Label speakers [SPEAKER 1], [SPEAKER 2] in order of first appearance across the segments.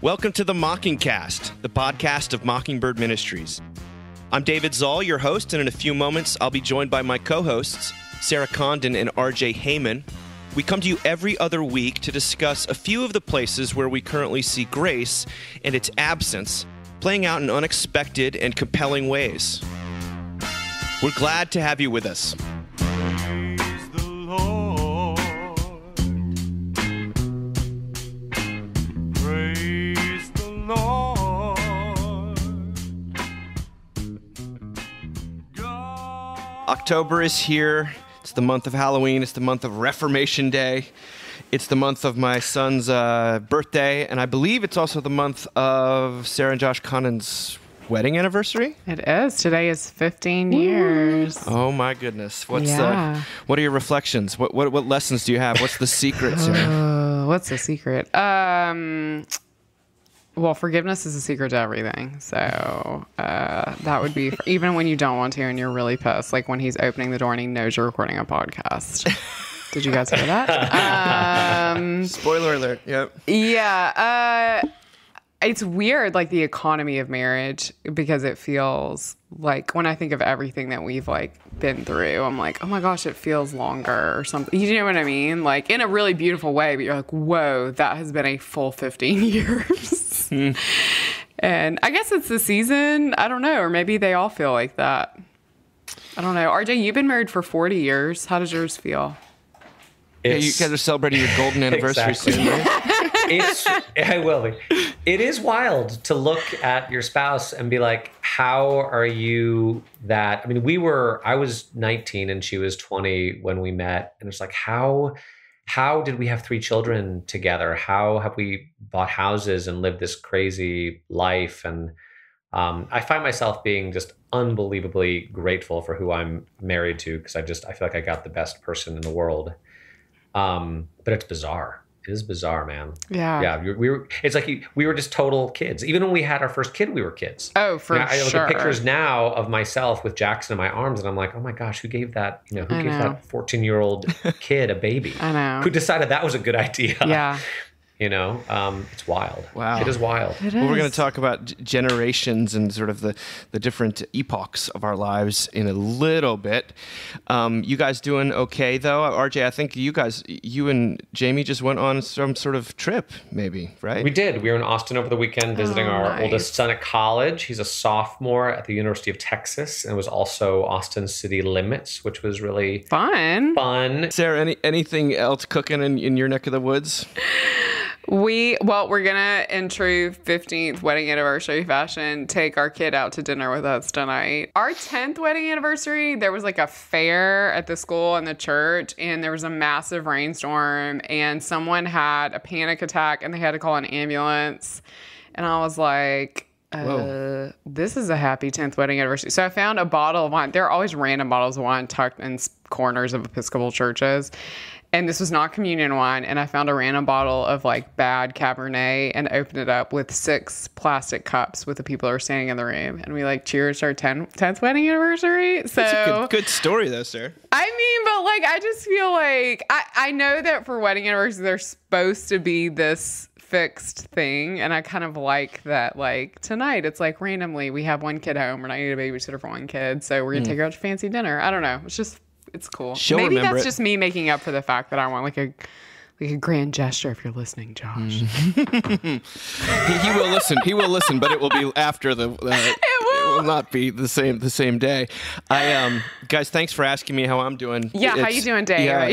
[SPEAKER 1] Welcome to the Mockingcast, the podcast of Mockingbird Ministries. I'm David Zoll, your host, and in a few moments, I'll be joined by my co-hosts, Sarah Condon and RJ Heyman. We come to you every other week to discuss a few of the places where we currently see grace and its absence playing out in unexpected and compelling ways. We're glad to have you with us.
[SPEAKER 2] Praise the Lord. Praise the Lord. God.
[SPEAKER 1] October is here. It's the month of Halloween. It's the month of Reformation Day. It's the month of my son's birthday. And I believe it's also the month of Sarah and Josh Condon's wedding anniversary.
[SPEAKER 3] It is. Today is 15 years.
[SPEAKER 1] Oh my goodness. What are your reflections? What lessons do you have? What's the secret, Sarah?
[SPEAKER 3] What's the secret? Well, forgiveness is a secret to everything. So that would be, even when you don't want to and you're really pissed, like when he's opening the door and he knows you're recording a podcast. Did you guys hear that?
[SPEAKER 1] Spoiler alert. Yep.
[SPEAKER 3] Yeah. It's weird, like the economy of marriage, because it feels like when I think of everything that we've like been through, I'm like, oh my gosh, it feels longer or something. You know what I mean? Like in a really beautiful way, but you're like, whoa, that has been a full 15 years. And I guess it's the season. I don't know. Or maybe they all feel like that. I don't know. RJ, you've been married for 40 years. How does yours feel?
[SPEAKER 1] Yeah, you guys are celebrating your golden anniversary soon, right?
[SPEAKER 4] I will be. It is wild to look at your spouse and be like, how are you that? I mean, I was 19 and she was 20 when we met. And it's like, how did we have 3 children together? How have we bought houses and lived this crazy life? And I find myself being just unbelievably grateful for who I'm married to, because I feel like I got the best person in the world. But it's bizarre. It is bizarre, man.
[SPEAKER 3] Yeah.
[SPEAKER 4] It's like we were just total kids. Even when we had our first kid, we were kids.
[SPEAKER 3] Oh, for sure.
[SPEAKER 4] I look at pictures now of myself with Jackson in my arms, and I'm like, oh my gosh, who gave that 14-year-old kid a baby?
[SPEAKER 3] I know.
[SPEAKER 4] Who decided that was a good idea?
[SPEAKER 3] Yeah.
[SPEAKER 4] It's wild.
[SPEAKER 1] Wow.
[SPEAKER 4] It is wild.
[SPEAKER 1] Well, we're going to talk about generations and sort of the different epochs of our lives in a little bit. You guys doing okay, though? RJ, I think you and Jamie just went on some sort of trip, maybe, right?
[SPEAKER 4] We did. We were in Austin over the weekend visiting our oldest son at college. He's a sophomore at the University of Texas and was also Austin city limits, which was really
[SPEAKER 3] fun.
[SPEAKER 1] Sarah, anything else cooking in your neck of the woods?
[SPEAKER 3] We're gonna, in true 15th wedding anniversary fashion, take our kid out to dinner with us tonight. Our 10th wedding anniversary, there was like a fair at the school and the church, and there was a massive rainstorm, and someone had a panic attack, and they had to call an ambulance. And I was like, this is a happy 10th wedding anniversary. So I found a bottle of wine. There are always random bottles of wine tucked in corners of Episcopal churches. And this was not communion wine. And I found a random bottle of like bad Cabernet and opened it up with 6 plastic cups with the people who were standing in the room. And we like cheers to our 10th wedding anniversary. So
[SPEAKER 1] That's a good story though, sir.
[SPEAKER 3] I mean, but like, I just feel like I know that for wedding anniversaries, they're supposed to be this fixed thing. And I kind of like that, like tonight, it's like randomly we have one kid home. We're not need a babysitter for one kid. So we're going to take her out to fancy dinner. I don't know. It's cool. Maybe that's just me making up for the fact that I want like a grand gesture. If you're listening, Josh,
[SPEAKER 1] he will listen. He will listen, but it will be after the. It will not be the same day. Guys, thanks for asking me how I'm doing.
[SPEAKER 3] Yeah, how you doing, Dave?
[SPEAKER 4] Yeah,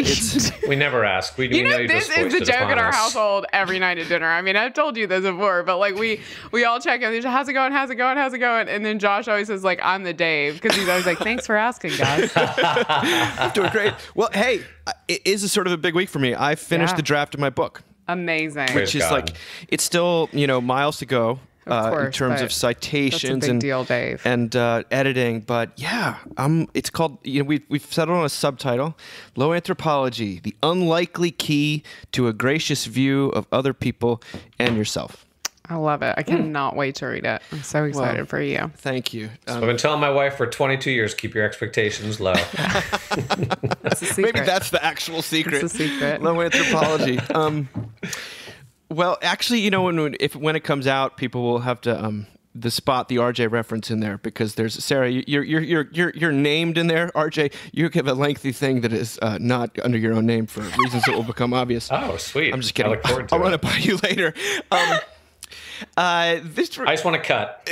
[SPEAKER 4] we never ask. We know
[SPEAKER 3] this is the joke in our household every night at dinner. I mean, I've told you this before, but like we all check in. How's it going? How's it going? How's it going? And then Josh always says like, I'm the Dave, because he's always like, thanks for asking, guys.
[SPEAKER 1] I'm doing great. Well, hey, it is a sort of a big week for me. I finished the draft of my book.
[SPEAKER 3] Amazing.
[SPEAKER 1] Which is like, it's still, miles to go. In terms of citations and
[SPEAKER 3] deal, Dave.
[SPEAKER 1] And editing, but yeah, it's called. We've settled on a subtitle: Low Anthropology: The Unlikely Key to a Gracious View of Other People and Yourself.
[SPEAKER 3] I love it. I cannot wait to read it. I'm so excited for you.
[SPEAKER 1] Thank you.
[SPEAKER 4] So I've been telling my wife for 22 years, keep your expectations low.
[SPEAKER 3] That's the secret.
[SPEAKER 1] Maybe that's the actual secret.
[SPEAKER 3] It's the secret.
[SPEAKER 1] Low Anthropology. Well, actually, when it comes out, people will have to the spot the RJ reference in there, because there's Sarah. You're named in there, RJ. You have a lengthy thing that is not under your own name for reasons that will become obvious.
[SPEAKER 4] Oh, sweet.
[SPEAKER 1] I'm just kidding.
[SPEAKER 4] I look forward to
[SPEAKER 1] I'll run it by you later.
[SPEAKER 4] I just want to cut.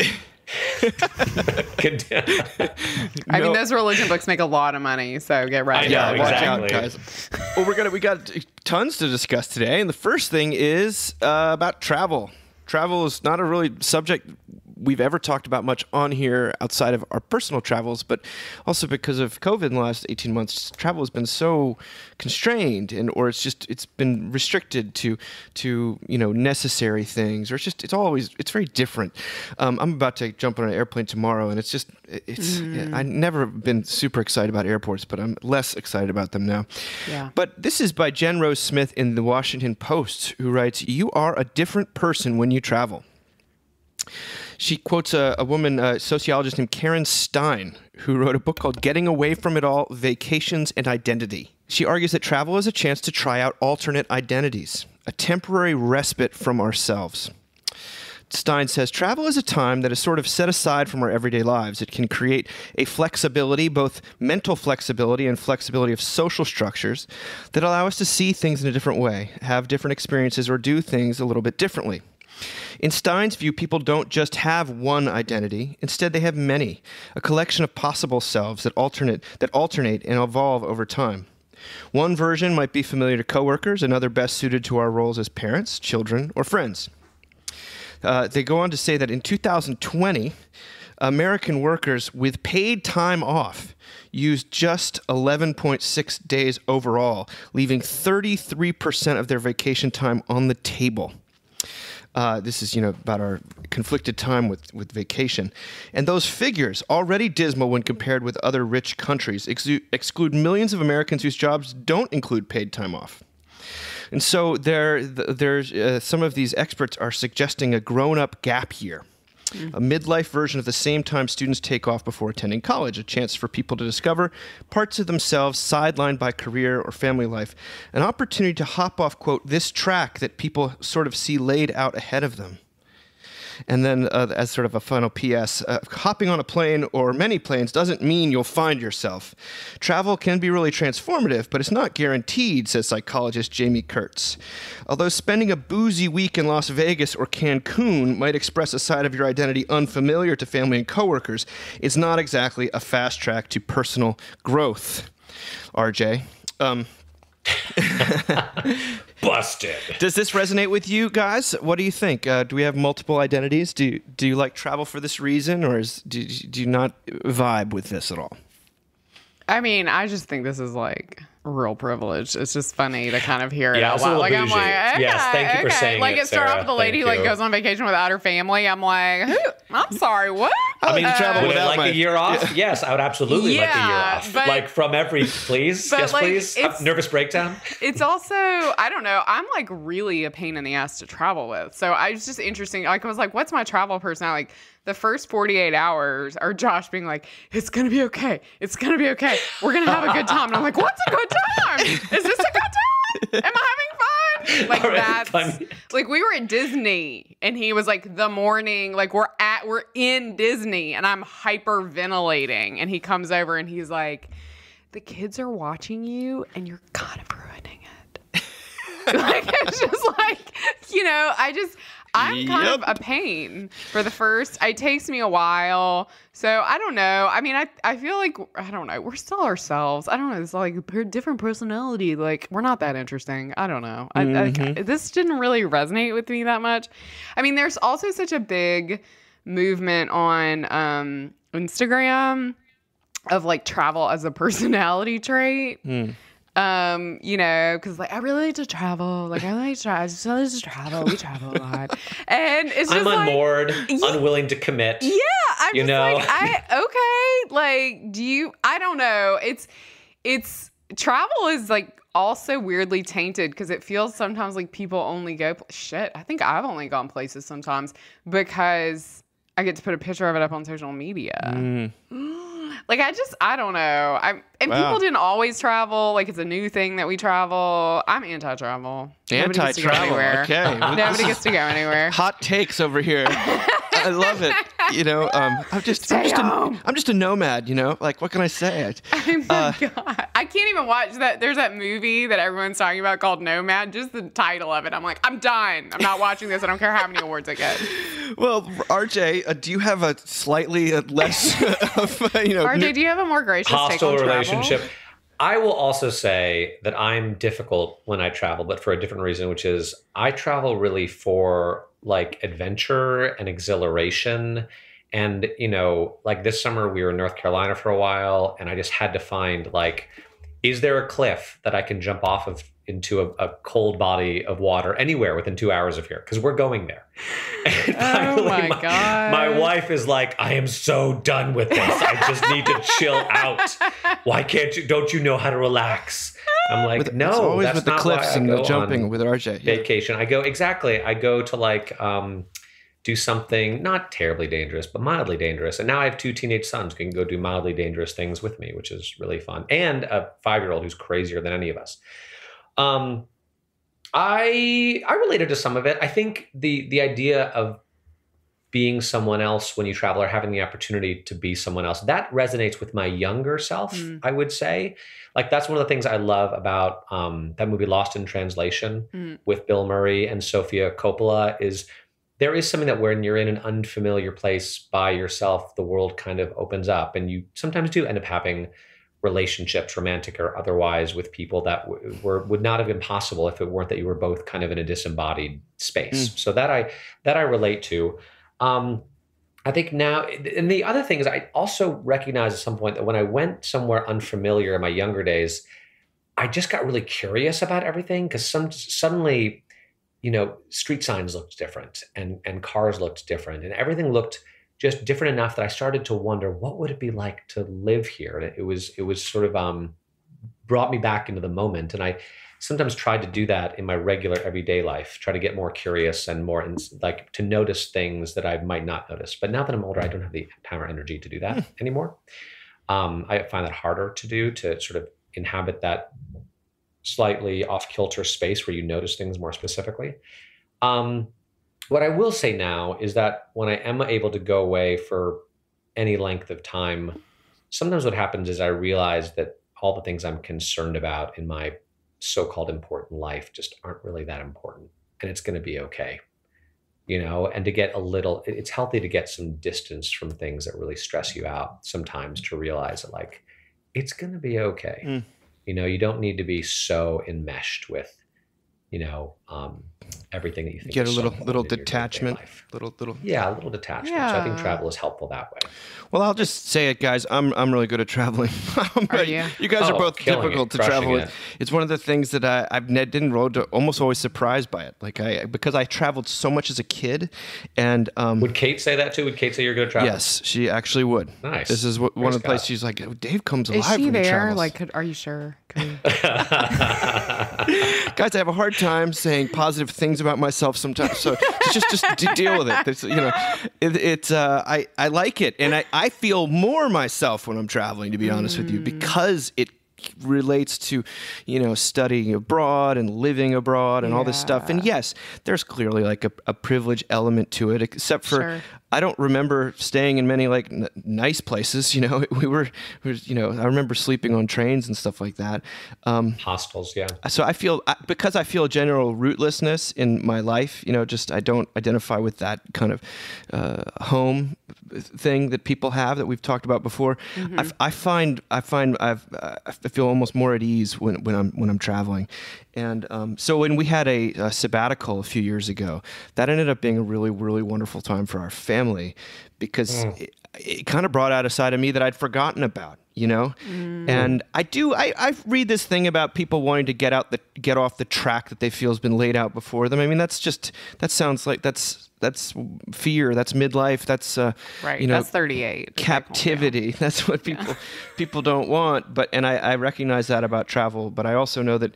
[SPEAKER 3] I mean, those religion books make a lot of money, so get ready.
[SPEAKER 4] I know,
[SPEAKER 1] watch
[SPEAKER 4] exactly.
[SPEAKER 1] out, guys. Well, we got tons to discuss today, and the first thing is about travel. Travel is not a really subject we've ever talked about much on here outside of our personal travels, but also because of COVID in the last 18 months, travel has been so constrained, or it's been restricted to necessary things, or it's very different. I'm about to jump on an airplane tomorrow, and I've never been super excited about airports, but I'm less excited about them now.
[SPEAKER 3] Yeah.
[SPEAKER 1] But this is by Jen Rose Smith in the Washington Post, who writes, "You are a different person when you travel." She quotes a woman, a sociologist named Karen Stein, who wrote a book called Getting Away from It All, Vacations and Identity. She argues that travel is a chance to try out alternate identities, a temporary respite from ourselves. Stein says, travel is a time that is sort of set aside from our everyday lives. It can create a flexibility, both mental flexibility and flexibility of social structures, that allow us to see things in a different way, have different experiences, or do things a little bit differently. In Stein's view, people don't just have one identity. Instead, they have many, a collection of possible selves that alternate and evolve over time. One version might be familiar to coworkers, another best suited to our roles as parents, children, or friends. They go on to say that in 2020, American workers with paid time off used just 11.6 days overall, leaving 33% of their vacation time on the table. This is, about our conflicted time with vacation. And those figures, already dismal when compared with other rich countries, exclude millions of Americans whose jobs don't include paid time off. And so there's some of these experts are suggesting a grown-up gap year, a midlife version of the same time students take off before attending college, a chance for people to discover parts of themselves sidelined by career or family life, an opportunity to hop off, quote, this track that people sort of see laid out ahead of them. And then as sort of a final PS, hopping on a plane or many planes doesn't mean you'll find yourself. Travel can be really transformative, but it's not guaranteed, says psychologist Jamie Kurtz. Although spending a boozy week in Las Vegas or Cancun might express a side of your identity unfamiliar to family and coworkers, it's not exactly a fast track to personal growth. RJ.
[SPEAKER 4] Busted.
[SPEAKER 1] Does this resonate with you guys? What do you think? Do we have multiple identities? Do you like travel for this reason, or do you not vibe with this at all?
[SPEAKER 3] I mean, I just think this is like real privilege. It's just funny to kind of hear it
[SPEAKER 4] Yeah,
[SPEAKER 3] out
[SPEAKER 4] it's a little
[SPEAKER 3] loud. Like, I'm
[SPEAKER 4] bougie.
[SPEAKER 3] like, okay,
[SPEAKER 4] Yes, thank you for saying
[SPEAKER 3] like
[SPEAKER 4] it,
[SPEAKER 3] it started off
[SPEAKER 4] Sarah.
[SPEAKER 3] with the lady who
[SPEAKER 4] Thank
[SPEAKER 3] like
[SPEAKER 4] you.
[SPEAKER 3] goes on vacation without her family. I'm like, who? I'm sorry, what?
[SPEAKER 1] I mean, travel
[SPEAKER 4] Would I
[SPEAKER 1] without
[SPEAKER 4] like a year off? Yes, I would absolutely like a year off.
[SPEAKER 3] but-
[SPEAKER 4] Like from every, please,
[SPEAKER 3] but,
[SPEAKER 4] yes,
[SPEAKER 3] like,
[SPEAKER 4] please.
[SPEAKER 3] it's-
[SPEAKER 4] Nervous breakdown.
[SPEAKER 3] It's also, I don't know, I'm like really a pain in the ass to travel with. So it's just interesting. Like I was like, what's my travel personality? Like the first 48 hours are Josh being like, it's going to be okay. It's going to be okay. We're going to have a good time. And I'm like, what's a good time? Is this a good time? Am I having fun? Like
[SPEAKER 4] All right,
[SPEAKER 3] that's
[SPEAKER 4] fun.
[SPEAKER 3] like we were at Disney and he was like the morning, like we're in Disney and I'm hyperventilating and he comes over and he's like, the kids are watching you and you're kind of ruining it. Like it's just like, I'm kind of a pain for the first. It takes me a while. So I don't know. I mean, I feel like, I don't know. We're still ourselves. I don't know. It's like a different personality. Like we're not that interesting. I don't know. This didn't really resonate with me that much. I mean, there's also such a big movement on Instagram of like travel as a personality trait. Because like I really like to travel. Like I like to travel. I just like to travel. We travel a lot, and it's just
[SPEAKER 4] I'm
[SPEAKER 3] like,
[SPEAKER 4] unmoored, unwilling to commit.
[SPEAKER 3] yeah, I'm
[SPEAKER 4] You
[SPEAKER 3] just
[SPEAKER 4] know?
[SPEAKER 3] like do you? I don't know. It's travel is like also weirdly tainted because it feels sometimes like people only go shit. I think I've only gone places sometimes because I get to put a picture of it up on social media. Like, I don't know. And
[SPEAKER 1] Wow.
[SPEAKER 3] people didn't always travel. Like, it's a new thing that we travel. I'm anti-travel. Nobody gets to go
[SPEAKER 1] Anti-travel.
[SPEAKER 3] anywhere.
[SPEAKER 1] Okay.
[SPEAKER 3] Nobody gets to go anywhere.
[SPEAKER 1] Hot takes over here. I love it. I'm just a nomad. Like, what can I say?
[SPEAKER 3] Oh my God. I can't even watch that. There's that movie that everyone's talking about called Nomad. Just the title of it. I'm like, I'm done. I'm not watching this. I don't care how many awards I get.
[SPEAKER 1] Well, RJ, do you have a slightly less
[SPEAKER 3] RJ, do you have a more gracious take
[SPEAKER 4] hostile
[SPEAKER 3] on travel?
[SPEAKER 4] relationship? I will also say that I'm difficult when I travel, but for a different reason, which is I travel really for like adventure and exhilaration. And, like this summer we were in North Carolina for a while, and I just had to find like, is there a cliff that I can jump off of into a cold body of water anywhere within 2 hours of here? Because we're going there. And finally,
[SPEAKER 3] God.
[SPEAKER 4] my wife is like, I am so done with this. I just need to chill out. Why can't you? Don't you know how to relax? I'm like, no,
[SPEAKER 1] it's always
[SPEAKER 4] that's
[SPEAKER 1] with the
[SPEAKER 4] not
[SPEAKER 1] cliffs
[SPEAKER 4] why I
[SPEAKER 1] and the
[SPEAKER 4] go
[SPEAKER 1] jumping
[SPEAKER 4] on
[SPEAKER 1] with RJ. Yeah.
[SPEAKER 4] vacation. I go to like do something not terribly dangerous, but mildly dangerous. And now I have 2 teenage sons who can go do mildly dangerous things with me, which is really fun. And a 5-year-old who's crazier than any of us. I related to some of it. I think the idea of being someone else when you travel, or having the opportunity to be someone else, that resonates with my younger self, I would say. Like, that's one of the things I love about that movie Lost in Translation with Bill Murray and Sofia Coppola, is there is something that when you're in an unfamiliar place by yourself, the world kind of opens up, and you sometimes do end up having relationships, romantic or otherwise, with people that would not have been possible if it weren't that you were both kind of in a disembodied space. So that I relate to. I think now, and the other thing is, I also recognized at some point that when I went somewhere unfamiliar in my younger days, I just got really curious about everything, because suddenly, street signs looked different, and cars looked different, and everything looked just different enough that I started to wonder, what would it be like to live here? And it was sort of brought me back into the moment. And I sometimes tried to do that in my regular everyday life, try to get more curious and more like to notice things that I might not notice. But now that I'm older, I don't have the time or energy to do that anymore. I find that harder to do, to sort of inhabit that slightly off-kilter space where you notice things more specifically. What I will say now is that when I am able to go away for any length of time, sometimes what happens is I realize that all the things I'm concerned about in my so-called important life just aren't really that important, and it's going to be okay. And to get it's healthy to get some distance from things that really stress you out sometimes, to realize that like, it's going to be okay. You don't need to be so enmeshed with, everything that you think.
[SPEAKER 1] Get a
[SPEAKER 4] is so
[SPEAKER 1] little
[SPEAKER 4] important in your
[SPEAKER 1] detachment,
[SPEAKER 4] day-to-day life.
[SPEAKER 1] little.
[SPEAKER 4] Yeah, a little detachment. So I think travel is helpful that way.
[SPEAKER 1] Well, I'll just say it, guys. I'm really good at traveling.
[SPEAKER 3] Are you?
[SPEAKER 1] You guys are both
[SPEAKER 4] killing
[SPEAKER 1] difficult
[SPEAKER 4] it,
[SPEAKER 1] to
[SPEAKER 4] crushing
[SPEAKER 1] travel
[SPEAKER 4] it.
[SPEAKER 1] with. It's one of the things that didn't roll to, almost always surprised by it. Like because I traveled so much as a kid, and
[SPEAKER 4] Would Kate say that too? Would Kate say you're good at traveling?
[SPEAKER 1] yes, she actually would.
[SPEAKER 4] Nice.
[SPEAKER 1] This is one of the places she's like, oh, Dave comes alive
[SPEAKER 3] Is she
[SPEAKER 1] when he
[SPEAKER 3] there?
[SPEAKER 1] travels.
[SPEAKER 3] Like, are you sure?
[SPEAKER 1] Guys, I have a hard time saying positive things about myself sometimes, so just deal with it. I like it, and I feel more myself when I'm traveling, to be honest with you, because it relates to, studying abroad and living abroad and all this stuff. And yes, there's clearly like a privilege element to it, except for
[SPEAKER 3] Sure.
[SPEAKER 1] I don't remember staying in many like nice places. We were, I remember sleeping on trains and stuff like that.
[SPEAKER 4] Hostels, yeah.
[SPEAKER 1] So because I feel general rootlessness in my life, just I don't identify with that kind of home thing that people have that we've talked about before. I feel almost more at ease when I'm traveling. And so when we had a sabbatical a few years ago, that ended up being a really, really wonderful time for our family, because it kind of brought out a side of me that I'd forgotten about, And I read this thing about people wanting to get off the track that they feel has been laid out before them. I mean, that sounds like that's fear. That's midlife. That's
[SPEAKER 3] Right. That's 38.
[SPEAKER 1] captivity. That's what people don't want. And I recognize that about travel, but I also know that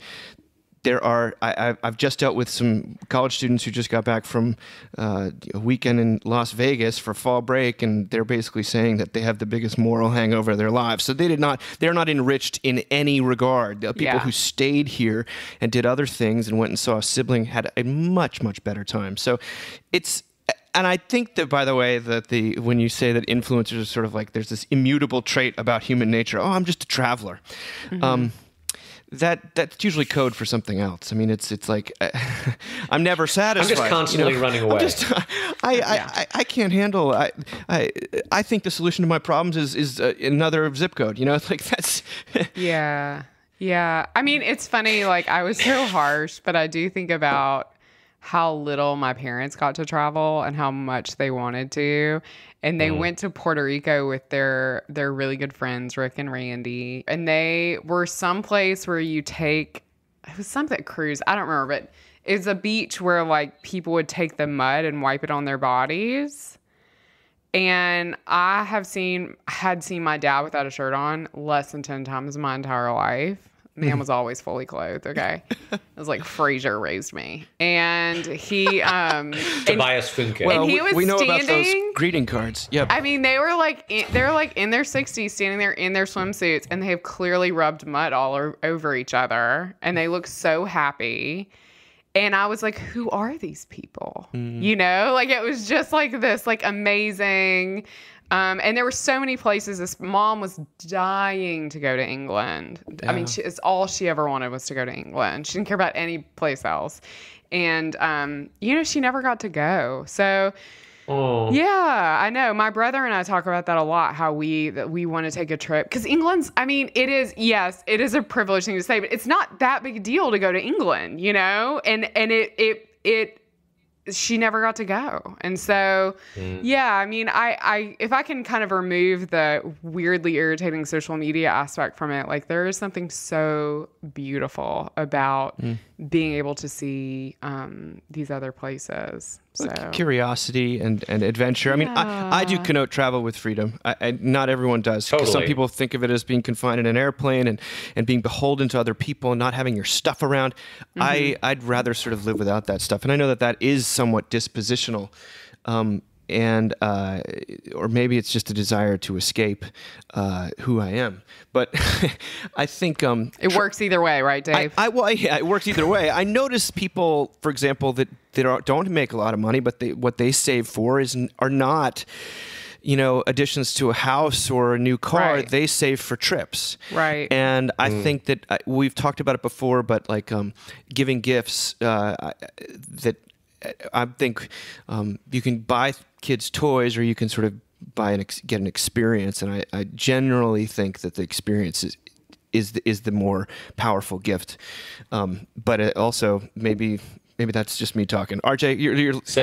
[SPEAKER 1] I've just dealt with some college students who just got back from a weekend in Las Vegas for fall break, and they're basically saying that they have the biggest moral hangover of their lives. So they're not enriched in any regard. The people who stayed here and did other things and went and saw a sibling had a much, much better time. So and I think that, by the way, that when you say that influencers are sort of like, there's this immutable trait about human nature. Oh, I'm just a traveler. Mm-hmm. That's usually code for something else. I mean, it's like I'm never satisfied.
[SPEAKER 4] I'm just constantly running away.
[SPEAKER 1] I can't handle. I think the solution to my problems is another zip code. It's like that's.
[SPEAKER 3] Yeah. I mean, it's funny. Like, I was so harsh, but I do think about how little my parents got to travel and how much they wanted to. And they went to Puerto Rico with their really good friends, Rick and Randy. And they were someplace where it was something cruise. I don't remember, but it's a beach where like people would take the mud and wipe it on their bodies. And I had seen my dad without a shirt on less than 10 times in my entire life. Man was always fully clothed, okay? It was like Frasier raised me. And he...
[SPEAKER 4] Tobias Funke.
[SPEAKER 1] Well,
[SPEAKER 3] and he was
[SPEAKER 1] we know
[SPEAKER 3] standing,
[SPEAKER 1] about those greeting cards. Yep.
[SPEAKER 3] I mean, they're like in their 60s, standing there in their swimsuits, and they have clearly rubbed mud all over each other. And they look so happy. And I was like, who are these people? Like it was just like this like amazing... and there were so many places. This mom was dying to go to England. Yeah. I mean, it's all she ever wanted was to go to England. She didn't care about any place else. And, she never got to go. So, yeah, I know. My brother and I talk about that a lot, how we want to take a trip. Because England's, I mean, it is a privileged thing to say, but it's not that big a deal to go to England, And she never got to go. And so, I mean, I if I can kind of remove the weirdly irritating social media aspect from it, like there is something so beautiful about being able to see these other places. So
[SPEAKER 1] curiosity and adventure. I mean, I do connote travel with freedom. Not everyone does.
[SPEAKER 4] Totally.
[SPEAKER 1] Some people think of it as being confined in an airplane and being beholden to other people and not having your stuff around. I'd rather sort of live without that stuff. And I know that is somewhat dispositional. Or maybe it's just a desire to escape who I am. But I think
[SPEAKER 3] it works either way, right, Dave?
[SPEAKER 1] It works either way. I notice people, for example, that don't make a lot of money, but what they save for are not, additions to a house or a new car.
[SPEAKER 3] Right.
[SPEAKER 1] They save for trips.
[SPEAKER 3] Right.
[SPEAKER 1] And I think that we've talked about it before, but like giving gifts that. I think you can buy kids toys, or you can sort of get an experience, and I generally think that the experience is the more powerful gift. But it also maybe that's just me talking. RJ, you're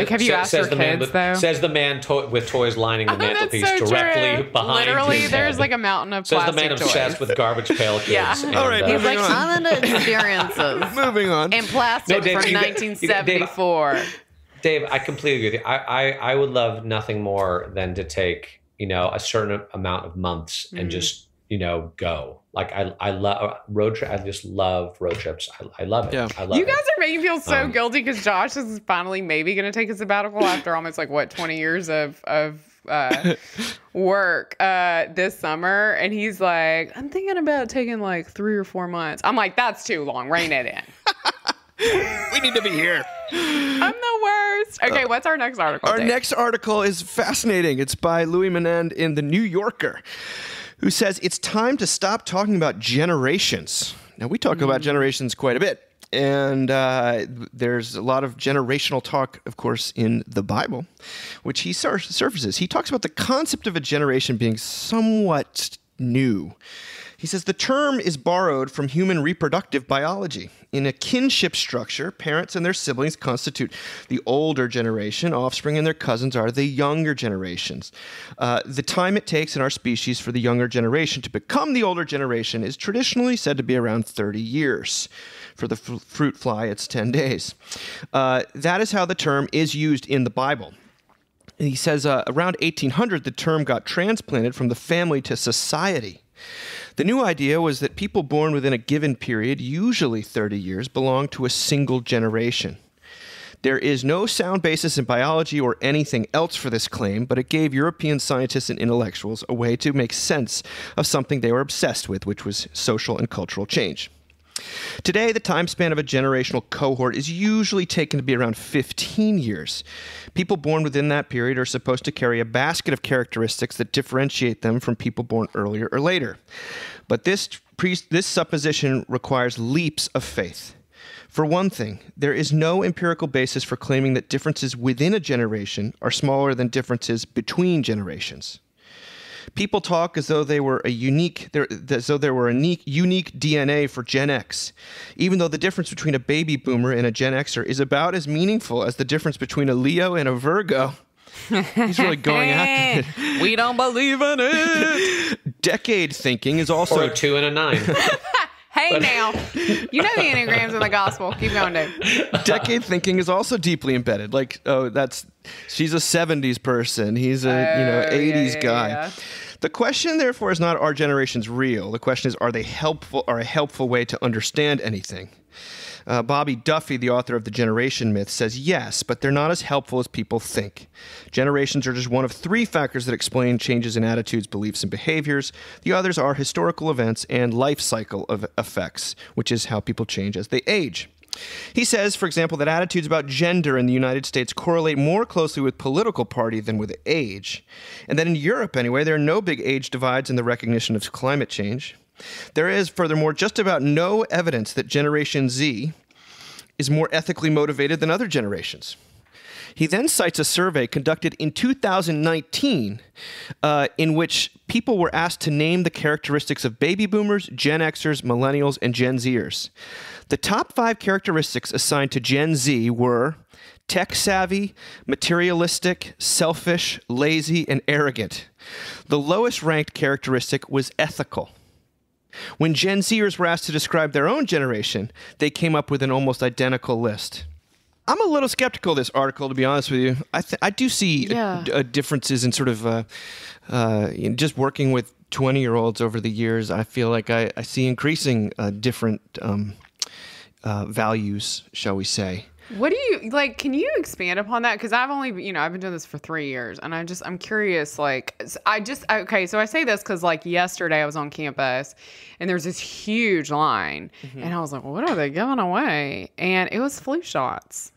[SPEAKER 3] have you asked your kids though?
[SPEAKER 4] Says the man with toys lining the mantelpiece
[SPEAKER 3] so
[SPEAKER 4] directly
[SPEAKER 3] true.
[SPEAKER 4] behind.
[SPEAKER 3] Literally,
[SPEAKER 4] his
[SPEAKER 3] there's
[SPEAKER 4] head.
[SPEAKER 3] like a mountain of
[SPEAKER 4] Says
[SPEAKER 3] plastic
[SPEAKER 4] the man
[SPEAKER 3] toys.
[SPEAKER 4] obsessed with garbage pail kids.
[SPEAKER 3] Yeah.
[SPEAKER 4] And,
[SPEAKER 1] All right,
[SPEAKER 5] He's like,
[SPEAKER 1] moving on.
[SPEAKER 5] I'm into experiences.
[SPEAKER 1] Moving on.
[SPEAKER 3] And plastic
[SPEAKER 4] No, Dave,
[SPEAKER 3] from
[SPEAKER 4] you got-
[SPEAKER 3] 1974.
[SPEAKER 4] Dave, I completely agree with you. I would love nothing more than to take, a certain amount of months and just, go. Like I love road trip. I just love road trips. I love it.
[SPEAKER 1] Yeah.
[SPEAKER 4] I love
[SPEAKER 3] You
[SPEAKER 4] it.
[SPEAKER 3] guys are making me feel so guilty because Josh is finally maybe going to take a sabbatical after almost 20 years of work this summer. And he's like, I'm thinking about taking 3 or 4 months. I'm like, that's too long. Rein it in.
[SPEAKER 1] We need to be here.
[SPEAKER 3] I'm the worst. Okay, what's our next article?
[SPEAKER 1] Our
[SPEAKER 3] Dave?
[SPEAKER 1] next article is fascinating. It's by Louis Menand in The New Yorker, who says it's time to stop talking about generations. Now, we talk about generations quite a bit. And there's a lot of generational talk, of course, in the Bible, which he surfaces. He talks about the concept of a generation being somewhat new. He says the term is borrowed from human reproductive biology. In a kinship structure, parents and their siblings constitute the older generation. Offspring and their cousins are the younger generations. The time it takes in our species for the younger generation to become the older generation is traditionally said to be around 30 years. For the fruit fly, it's 10 days. That is how the term is used in the Bible. And he says around 1800, the term got transplanted from the family to society. The new idea was that people born within a given period, usually 30 years, belong to a single generation. There is no sound basis in biology or anything else for this claim, but it gave European scientists and intellectuals a way to make sense of something they were obsessed with, which was social and cultural change. Today, the time span of a generational cohort is usually taken to be around 15 years. People born within that period are supposed to carry a basket of characteristics that differentiate them from people born earlier or later. But this supposition requires leaps of faith. For one thing, there is no empirical basis for claiming that differences within a generation are smaller than differences between generations. People talk as though there were a unique DNA for Gen X, even though the difference between a baby boomer and a Gen Xer is about as meaningful as the difference between a Leo and a Virgo. He's really going after it.
[SPEAKER 3] We don't believe in it.
[SPEAKER 1] Decade thinking is also
[SPEAKER 4] Or a 2 and a 9.
[SPEAKER 3] Hey, now, you know the Enneagram's in the gospel. Keep going, Dave.
[SPEAKER 1] Decade thinking is also deeply embedded. Like, she's a 70s person. He's a 80s guy.
[SPEAKER 3] Yeah.
[SPEAKER 1] The question, therefore, is not are generations real? The question is, are they helpful, or a helpful way to understand anything? Bobby Duffy, the author of The Generation Myth, says yes, but they're not as helpful as people think. Generations are just one of 3 factors that explain changes in attitudes, beliefs, and behaviors. The others are historical events and life cycle of effects, which is how people change as they age. He says, for example, that attitudes about gender in the United States correlate more closely with political party than with age. And that in Europe, anyway, there are no big age divides in the recognition of climate change. There is, furthermore, just about no evidence that Generation Z is more ethically motivated than other generations. He then cites a survey conducted in 2019 in which people were asked to name the characteristics of baby boomers, Gen Xers, millennials, and Gen Zers. The top 5 characteristics assigned to Gen Z were tech-savvy, materialistic, selfish, lazy, and arrogant. The lowest ranked characteristic was ethical. When Gen Zers were asked to describe their own generation, they came up with an almost identical list. I'm a little skeptical of this article, to be honest with you. I do see differences in sort of just working with 20-year-olds over the years. I feel like I see increasing different values, shall we say.
[SPEAKER 3] What do you like? Can you expand upon that? Because I've only, I've been doing this for 3 years, and I'm curious. Like, so I say this because like yesterday I was on campus, and there's this huge line, and I was like, what are they giving away? And it was flu shots,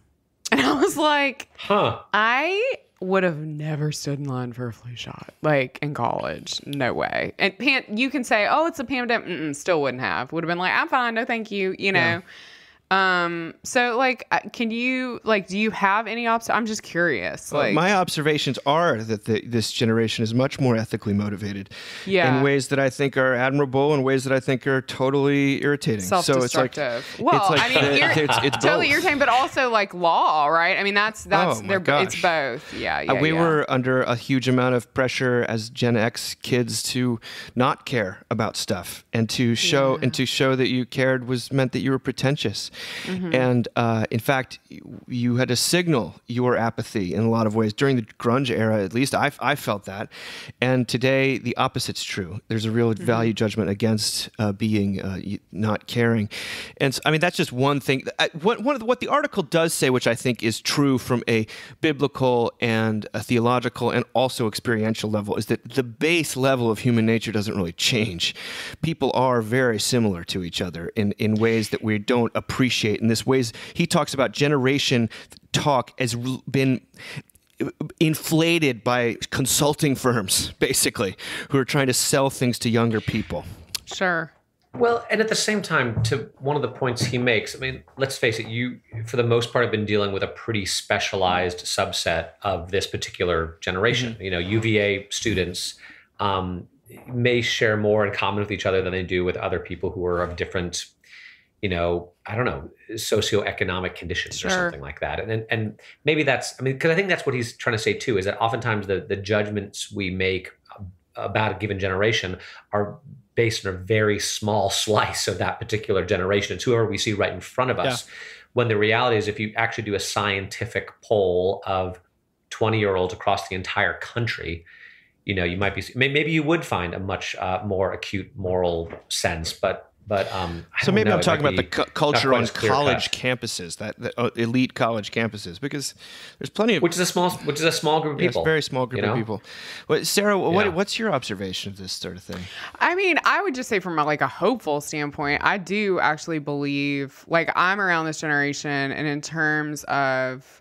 [SPEAKER 3] and I was like, I would have never stood in line for a flu shot, like in college. No way. And you can say, oh, it's a pandemic. Still wouldn't have. Would have been like, I'm fine. No, thank you. You know.
[SPEAKER 1] Yeah.
[SPEAKER 3] So like, can you like, do you have any I'm just curious. Like,
[SPEAKER 1] my observations are that this generation is much more ethically motivated
[SPEAKER 3] Yeah.
[SPEAKER 1] in ways that I think are admirable and ways that I think are totally irritating.
[SPEAKER 3] self-destructive.
[SPEAKER 1] So it's like, it's
[SPEAKER 3] totally
[SPEAKER 1] both.
[SPEAKER 3] irritating, but also like law, right? I mean, that's
[SPEAKER 1] Oh, my gosh.
[SPEAKER 3] it's both. Yeah.
[SPEAKER 1] We were under a huge amount of pressure as Gen X kids to not care about stuff and to show that you cared meant that you were pretentious. And in fact, you had to signal your apathy in a lot of ways. During the grunge era, at least, I felt that. And today, the opposite's true. There's a real value judgment against being not caring. And so, I mean, that's just one thing. What the article does say, which I think is true from a biblical and a theological and also experiential level, is that the base level of human nature doesn't really change. People are very similar to each other in ways that we don't appreciate. In this ways, he talks about generation talk has been inflated by consulting firms, basically, who are trying to sell things to younger people.
[SPEAKER 3] Sure.
[SPEAKER 4] Well, and at the same time, to one of the points he makes, I mean, let's face it, you, for the most part, have been dealing with a pretty specialized subset of this particular generation. You know, UVA students may share more in common with each other than they do with other people who are of different, I don't know, socioeconomic conditions or something like that. And maybe that's, because I think that's what he's trying to say too, is that oftentimes the judgments we make about a given generation are based on a very small slice of that particular generation. It's whoever we see right in front of us. When the reality is, if you actually do a scientific poll of 20-year-olds across the entire country, you might be, maybe you would find a much more acute moral sense, but
[SPEAKER 1] so maybe I'm talking about the
[SPEAKER 4] not
[SPEAKER 1] culture
[SPEAKER 4] quite
[SPEAKER 1] on
[SPEAKER 4] as clear-cut.
[SPEAKER 1] college campuses, that elite college campuses, because there's plenty of
[SPEAKER 4] which is a small group of
[SPEAKER 1] yes,
[SPEAKER 4] people.
[SPEAKER 1] very small group
[SPEAKER 4] you know?
[SPEAKER 1] of people. Well, Sarah,
[SPEAKER 4] Yeah.
[SPEAKER 1] what's your observation of this sort of thing?
[SPEAKER 3] I mean, I would just say from a hopeful standpoint, I do actually believe, like, I'm around this generation, and in terms of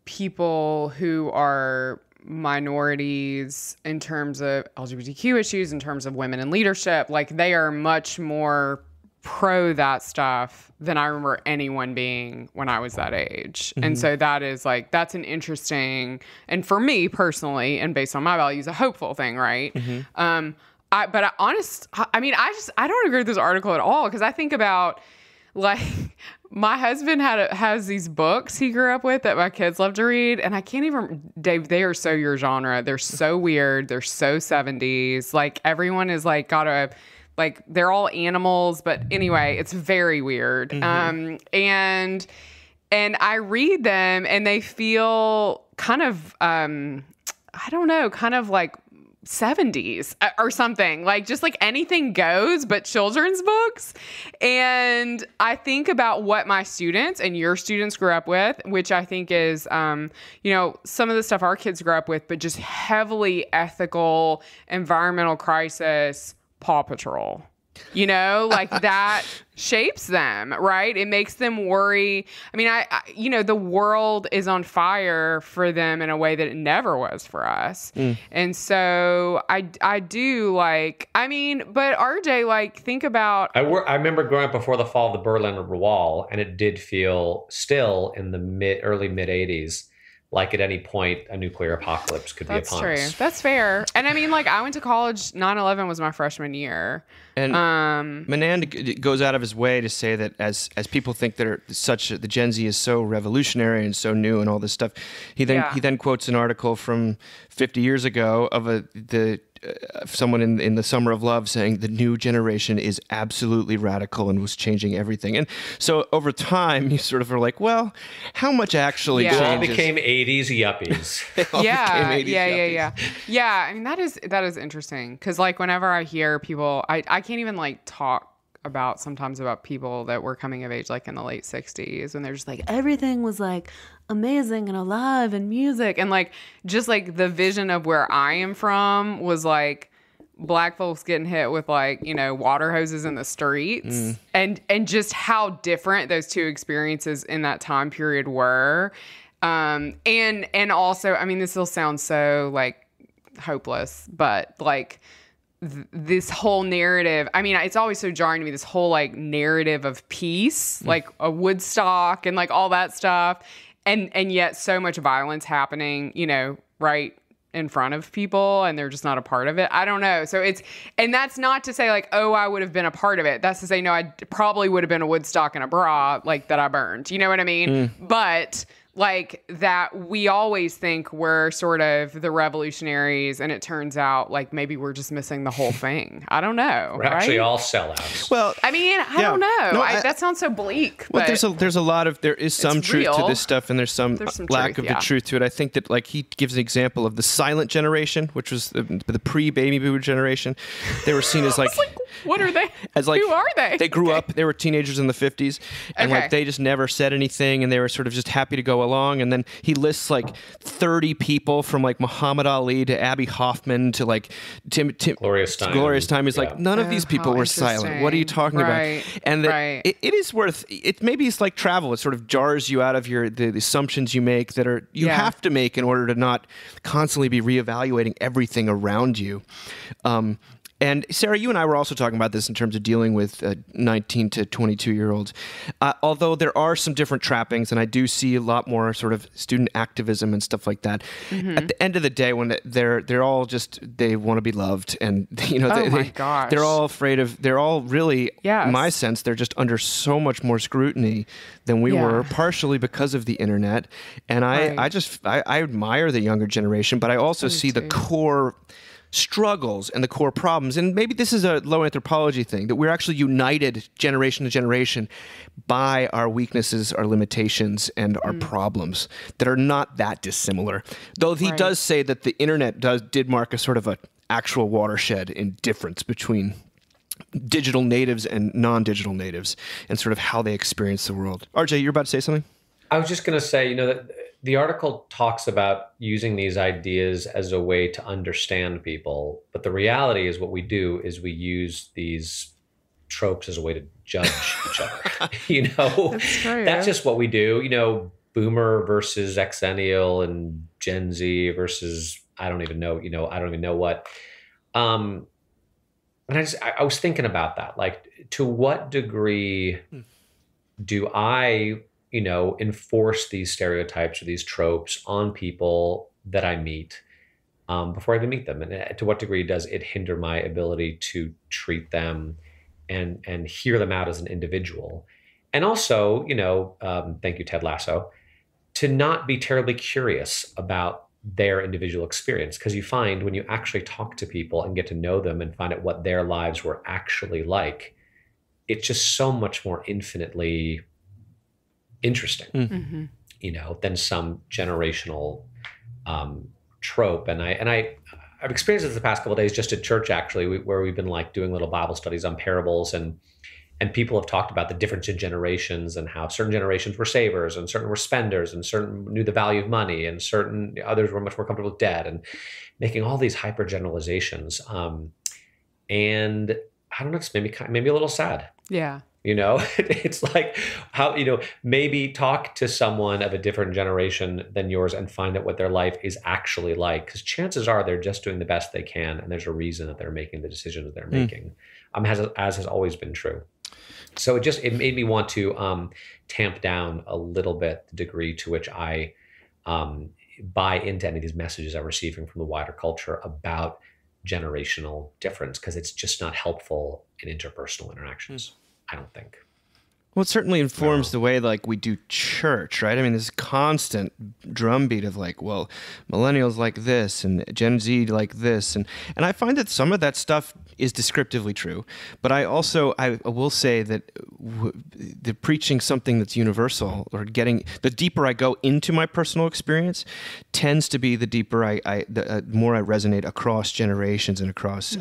[SPEAKER 3] people who are minorities, in terms of LGBTQ issues, in terms of women in leadership, like, they are much more pro that stuff than I remember anyone being when I was that age. And so that is like, that's an interesting, and for me personally, and based on my values, a hopeful thing, right? I don't agree with this article at all, because I think about, like, my husband has these books he grew up with that my kids love to read, and I can't even, Dave, they are so your genre. They're so weird. They're so 70s. Like, everyone is like they're all animals, but anyway, it's very weird. And I read them, and they feel kind of, I don't know, kind of like 70s or something, like, just like anything goes but children's books. And I think about what my students and your students grew up with, which I think is, some of the stuff our kids grew up with, but just heavily ethical, environmental crisis, Paw Patrol. Like, that shapes them, right? It makes them worry. I mean, the world is on fire for them in a way that it never was for us. And so I do, like, I mean, but RJ, like, think about.
[SPEAKER 4] I remember growing up before the fall of the Berlin Wall, and it did feel still in the early mid 80s. Like, at any point, a nuclear apocalypse could be upon us.
[SPEAKER 3] That's true. That's fair. And I mean, like, I went to college, 9/11 was my freshman year.
[SPEAKER 1] And Menand goes out of his way to say that as people think that the Gen Z is so revolutionary and so new and all this stuff, he then quotes an article from 50 years ago of someone in the Summer of Love saying the new generation is absolutely radical and was changing everything. And so over time, you sort of are like, well, how much actually
[SPEAKER 3] Yeah.
[SPEAKER 4] They all
[SPEAKER 1] changes?
[SPEAKER 4] became 80s yuppies.
[SPEAKER 3] Yeah.
[SPEAKER 1] became 80s yuppies.
[SPEAKER 3] Yeah. I mean, that is interesting. Cause, like, whenever I hear people, I can't even, like, talk sometimes about people that were coming of age, like, in the late 60s, and they're just like, everything was, like, amazing and alive and music. And, like, just, like, the vision of where I am from was, like, Black folks getting hit with, like, water hoses in the streets, and just how different those two experiences in that time period were. And also, I mean, this will sound so, like, hopeless, but, like, this whole narrative, I mean, it's always so jarring to me, this whole, like, narrative of peace, like a Woodstock and, like, all that stuff. And yet so much violence happening, right in front of people, and they're just not a part of it. I don't know. So and that's not to say, like, oh, I would have been a part of it. That's to say, no, I probably would have been a Woodstock and a bra, like, that I burned. You know what I mean? But, like, that we always think we're sort of the revolutionaries, and it turns out, like, maybe we're just missing the whole thing. I don't know.
[SPEAKER 4] We're actually all sellouts.
[SPEAKER 1] Well,
[SPEAKER 3] I mean, I don't know.
[SPEAKER 1] No,
[SPEAKER 3] That sounds so bleak.
[SPEAKER 1] well,
[SPEAKER 3] but
[SPEAKER 1] there is some truth to
[SPEAKER 3] real.
[SPEAKER 1] this stuff, and there's some lack
[SPEAKER 3] truth,
[SPEAKER 1] of the truth to it. I think that, like, he gives an example of the silent generation, which was the pre-baby boomer generation. They were seen as, like,
[SPEAKER 3] what are they?
[SPEAKER 1] as, like,
[SPEAKER 3] who are they?
[SPEAKER 1] They grew up, they were teenagers in the 50s, and
[SPEAKER 3] Okay.
[SPEAKER 1] like, they just never said anything, and they were sort of just happy to go along. And then he lists, like, 30 people, from, like, Muhammad Ali to Abby Hoffman to, like,
[SPEAKER 4] Gloria Steinem.
[SPEAKER 1] Gloria Steinem is like, none of these people
[SPEAKER 3] how
[SPEAKER 1] were silent. What are you talking
[SPEAKER 3] interesting.
[SPEAKER 1] about? And that
[SPEAKER 3] Right.
[SPEAKER 1] it is worth it. Maybe it's like travel. It sort of jars you out of the assumptions you make that are you
[SPEAKER 3] Yeah.
[SPEAKER 1] have to make in order to not constantly be reevaluating everything around you. And Sarah, you and I were also talking about this in terms of dealing with 19 to 22-year-olds. Although there are some different trappings, and I do see a lot more sort of student activism and stuff like that. At the end of the day, when they're all just, they want to be loved, and
[SPEAKER 3] my gosh.
[SPEAKER 1] they're all afraid of. They're all really,
[SPEAKER 3] Yes.
[SPEAKER 1] in my sense, they're just under so much more scrutiny than we
[SPEAKER 3] Yeah.
[SPEAKER 1] were, partially because of the internet. And
[SPEAKER 3] Right.
[SPEAKER 1] I admire the younger generation, but I also see the
[SPEAKER 3] too.
[SPEAKER 1] core struggles and the core problems, and maybe this is a low anthropology thing, that we're actually united generation to generation by our weaknesses, our limitations, and our problems that are not that dissimilar. Though he does say that the internet did mark a sort of a actual watershed in difference between digital natives and non-digital natives and sort of how they experience the world. RJ, you're about to say something?
[SPEAKER 4] I was just going to say, that the article talks about using these ideas as a way to understand people, but the reality is what we do is we use these tropes as a way to judge each other.
[SPEAKER 3] That's true.
[SPEAKER 4] That's just what we do. Boomer versus Xennial and Gen Z versus I don't even know what. And I was thinking about that, like, to what degree do I enforce these stereotypes or these tropes on people that I meet before I even meet them? And to what degree does it hinder my ability to treat them and hear them out as an individual? And also, thank you, Ted Lasso, to not be terribly curious about their individual experience. Because you find when you actually talk to people and get to know them and find out what their lives were actually like, it's just so much more infinitely interesting, than some generational trope. And I've experienced this the past couple of days just at church, actually, where we've been like doing little Bible studies on parables, and people have talked about the difference in generations and how certain generations were savers and certain were spenders and certain knew the value of money and certain others were much more comfortable with debt, and making all these hyper generalizations. And I don't know, it's maybe a little sad.
[SPEAKER 3] Yeah.
[SPEAKER 4] It's like how, maybe talk to someone of a different generation than yours and find out what their life is actually like. Because chances are they're just doing the best they can. And there's a reason that they're making the decisions they're making, as has always been true. So it made me want to tamp down a little bit the degree to which I buy into any of these messages I'm receiving from the wider culture about generational difference, because it's just not helpful in interpersonal interactions. I don't think.
[SPEAKER 1] Well, it certainly informs the way like we do church, right? I mean, this constant drumbeat of like, well, millennials like this and Gen Z like this. And I find that some of that stuff is descriptively true. But I will say that the preaching something that's universal, or the deeper I go into my personal experience, tends to be the deeper the more I resonate across generations and across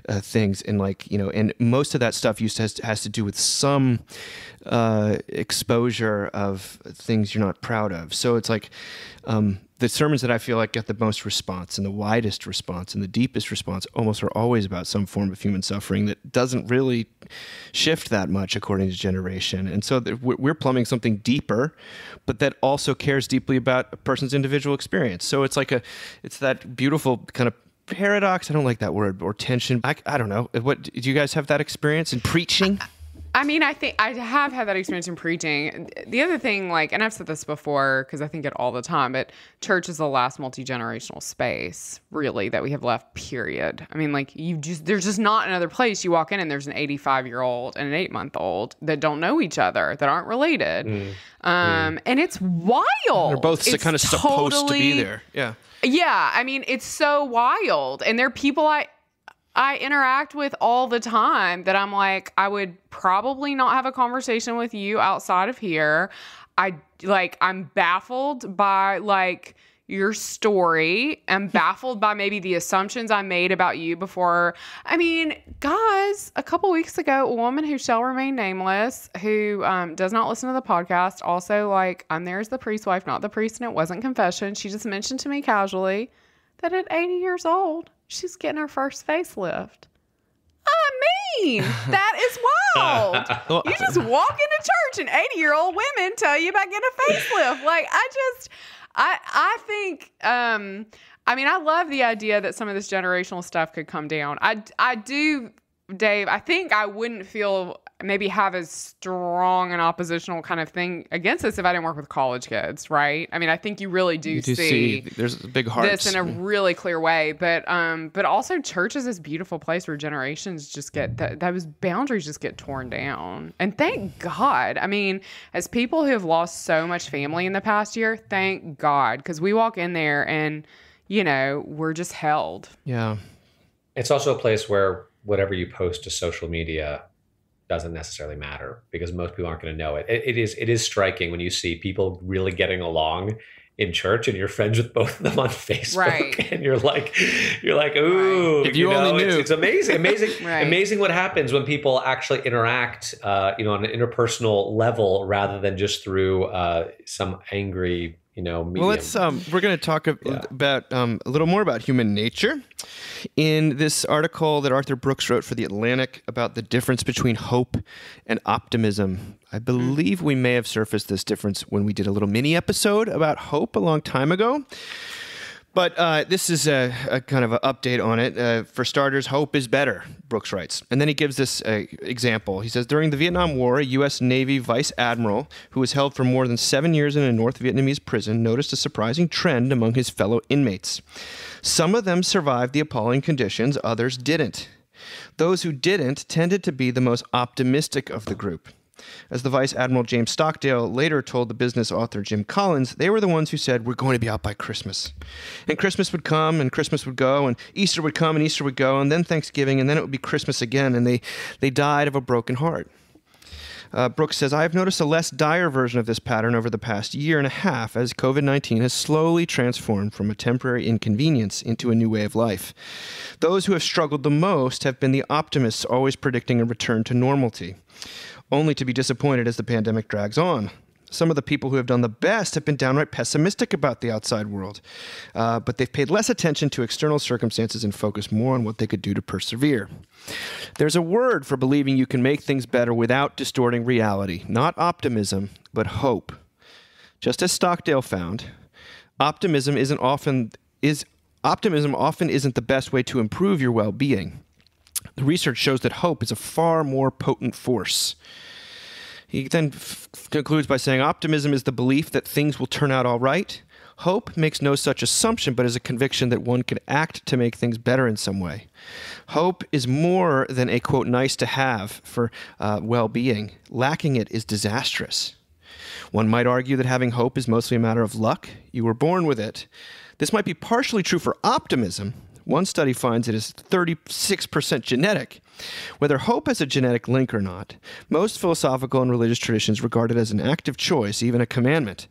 [SPEAKER 1] things. And like, and most of that stuff has to do with some exposure of things you're not proud of. So it's like the sermons that I feel like get the most response and the widest response and the deepest response almost are always about some form of human suffering that doesn't really shift that much according to generation. And so we're plumbing something deeper, but that also cares deeply about a person's individual experience. So it's it's that beautiful kind of paradox. I don't like that word, or tension. I don't know. What, do you guys have that experience in preaching?
[SPEAKER 3] I mean, I think I have had that experience in preaching. The other thing, like, and I've said this before because I think it all the time, but church is the last multi-generational space, really, that we have left, period. I mean, like, there's just not another place you walk in and there's an 85-year-old and an 8-month-old that don't know each other, that aren't related. And it's wild.
[SPEAKER 1] They're both kind of supposed to be there. Yeah.
[SPEAKER 3] Yeah. I mean, it's so wild. And there are people I interact with all the time that I'm like, I would probably not have a conversation with you outside of here. I'm baffled by like your story. I'm baffled by maybe the assumptions I made about you before. I mean, guys, a couple weeks ago, a woman who shall remain nameless, who does not listen to the podcast, also like, I'm there as the priest's wife, not the priest, and it wasn't confession. She just mentioned to me casually that at 80 years old, she's getting her first facelift. I mean, that is wild. You just walk into church and 80-year-old women tell you about getting a facelift. Like, I think, I mean, I love the idea that some of this generational stuff could come down. I do, Dave, I think I wouldn't maybe have as strong an oppositional kind of thing against this if I didn't work with college kids, right? I mean, I think you really do see
[SPEAKER 1] there's big hearts
[SPEAKER 3] this in a really clear way, but also church is this beautiful place where generations just get those boundaries just get torn down. And thank God. I mean, as people who have lost so much family in the past year, thank God, because we walk in there and, we're just held.
[SPEAKER 1] Yeah.
[SPEAKER 4] It's also a place where whatever you post to social media doesn't necessarily matter because most people aren't going to know it. It is striking when you see people really getting along in church and you're friends with both of them on Facebook,
[SPEAKER 3] Right.
[SPEAKER 4] and you're like, ooh,
[SPEAKER 1] If you only knew.
[SPEAKER 4] it's amazing,
[SPEAKER 3] Right.
[SPEAKER 4] amazing what happens when people actually interact, on an interpersonal level rather than just through some angry, medium.
[SPEAKER 1] Well, we're going to talk about a little more about human nature in this article that Arthur Brooks wrote for The Atlantic about the difference between hope and optimism. I believe we may have surfaced this difference when we did a little mini episode about hope a long time ago. But this is a kind of an update on it. For starters, hope is better, Brooks writes. And then he gives this example. He says, during the Vietnam War, a U.S. Navy vice admiral who was held for more than 7 years in a North Vietnamese prison noticed a surprising trend among his fellow inmates. Some of them survived the appalling conditions, others didn't. Those who didn't tended to be the most optimistic of the group. As the Vice Admiral James Stockdale later told the business author Jim Collins, they were the ones who said, we're going to be out by Christmas. And Christmas would come, and Christmas would go, and Easter would come, and Easter would go, and then Thanksgiving, and then it would be Christmas again, and they died of a broken heart. Brooks says, I have noticed a less dire version of this pattern over the past year and a half as COVID-19 has slowly transformed from a temporary inconvenience into a new way of life. Those who have struggled the most have been the optimists always predicting a return to normality, only to be disappointed as the pandemic drags on. Some of the people who have done the best have been downright pessimistic about the outside world, but they've paid less attention to external circumstances and focused more on what they could do to persevere. There's a word for believing you can make things better without distorting reality, not optimism, but hope. Just as Stockdale found, optimism often isn't the best way to improve your well-being. The research shows that hope is a far more potent force. He then concludes by saying, optimism is the belief that things will turn out all right. Hope makes no such assumption, but is a conviction that one can act to make things better in some way. Hope is more than a, quote, nice to have for well-being. Lacking it is disastrous. One might argue that having hope is mostly a matter of luck. You were born with it. This might be partially true for optimism. One study finds it is 36% genetic. Whether hope has a genetic link or not, most philosophical and religious traditions regard it as an active choice, even a commandment.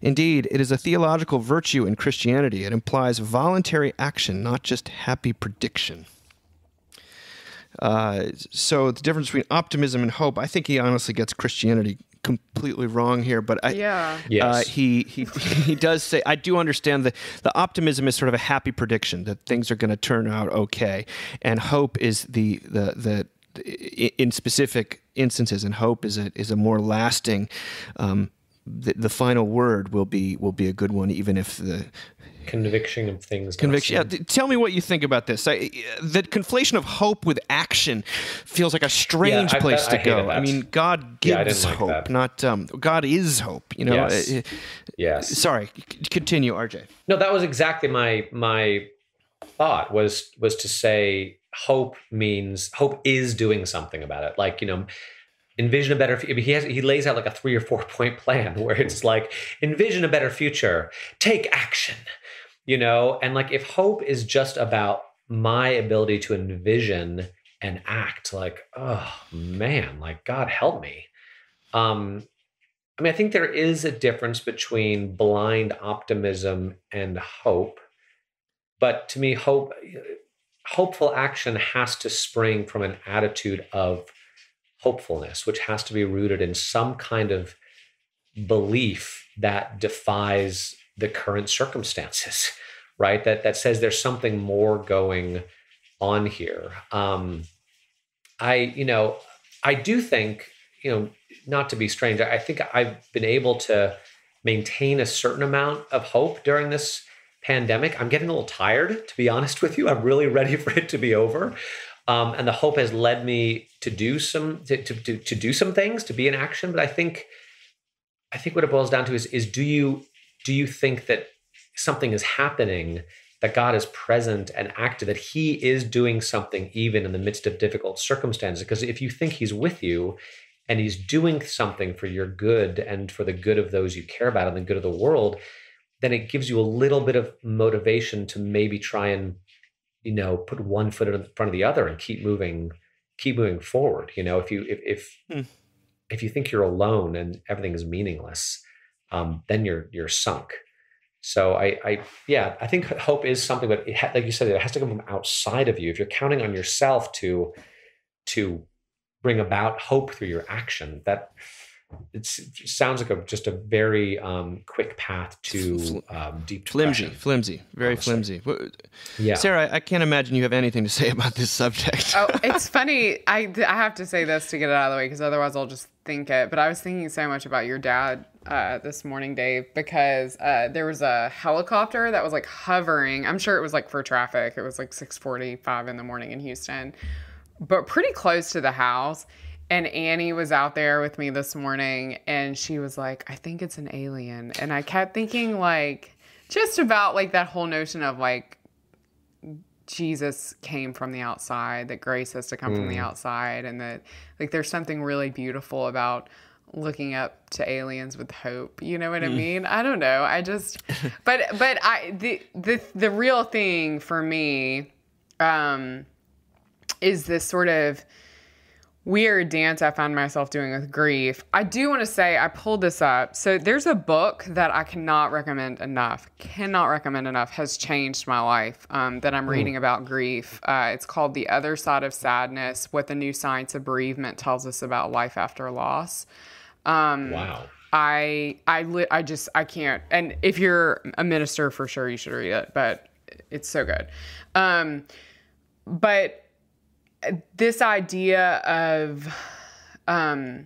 [SPEAKER 1] Indeed, it is a theological virtue in Christianity. It implies voluntary action, not just happy prediction. So the difference between optimism and hope, I think he honestly gets Christianity completely wrong here, but
[SPEAKER 4] Yes.
[SPEAKER 1] he does say, I do understand that the optimism is sort of a happy prediction that things are going to turn out okay, and hope is the in specific instances, and hope is a more lasting. The final word will be a good one, even if the
[SPEAKER 4] Conviction of things.
[SPEAKER 1] conviction. Yeah, tell me what you think about this. The conflation of hope with action feels like a strange place to go.
[SPEAKER 4] that.
[SPEAKER 1] I mean, God
[SPEAKER 4] Yeah, I
[SPEAKER 1] gives
[SPEAKER 4] didn't like
[SPEAKER 1] hope,
[SPEAKER 4] that.
[SPEAKER 1] not God is hope. You know.
[SPEAKER 4] Yes. Yes.
[SPEAKER 1] Sorry. Continue, RJ.
[SPEAKER 4] No, that was exactly my thought was to say hope is doing something about it. Like, envision a better. He lays out like a 3 or 4 point plan where it's like envision a better future, take action. And like if hope is just about my ability to envision and act, like, oh man, like God help me. I think there is a difference between blind optimism and hope, but to me, hopeful action has to spring from an attitude of hopefulness, which has to be rooted in some kind of belief that defies the current circumstances, right? That says there's something more going on here. I do think, not to be strange, I think I've been able to maintain a certain amount of hope during this pandemic. I'm getting a little tired, to be honest with you. I'm really ready for it to be over. And the hope has led me to do some things, to be in action. But I think what it boils down to is do you think that something is happening, that God is present and active, that he is doing something even in the midst of difficult circumstances? Because if you think he's with you and he's doing something for your good and for the good of those you care about and the good of the world, then it gives you a little bit of motivation to maybe try and put one foot in front of the other and keep moving forward. If you think you're alone and everything is meaningless, then you're sunk. So I think hope is something, but like you said, it has to come from outside of you. If you're counting on yourself to bring about hope through your action, that it sounds like just a very quick path to deep depression.
[SPEAKER 1] Flimsy, very flimsy.
[SPEAKER 4] Yeah,
[SPEAKER 1] Sarah, I can't imagine you have anything to say about this subject.
[SPEAKER 3] Oh, it's funny. I have to say this to get it out of the way because otherwise I'll just think it. But I was thinking so much about your dad this morning, Dave, because there was a helicopter that was like hovering. I'm sure it was like for traffic. It was like 6:45 in the morning in Houston, but pretty close to the house. And Annie was out there with me this morning and she was like, I think it's an alien. And I kept thinking like, just about like that whole notion of like, Jesus came from the outside, that grace has to come from the outside. And that like, there's something really beautiful about looking up to aliens with hope. You know what I mean? I don't know. I just, but the real thing for me, is this sort of weird dance I found myself doing with grief. I do want to say, I pulled this up. So there's a book that I cannot recommend enough, has changed my life, that I'm reading about grief. It's called The Other Side of Sadness, What the New Science of Bereavement Tells Us About Life After Loss.
[SPEAKER 4] Wow.
[SPEAKER 3] I can't. And if you're a minister, for sure you should read it, but it's so good. But this idea of, I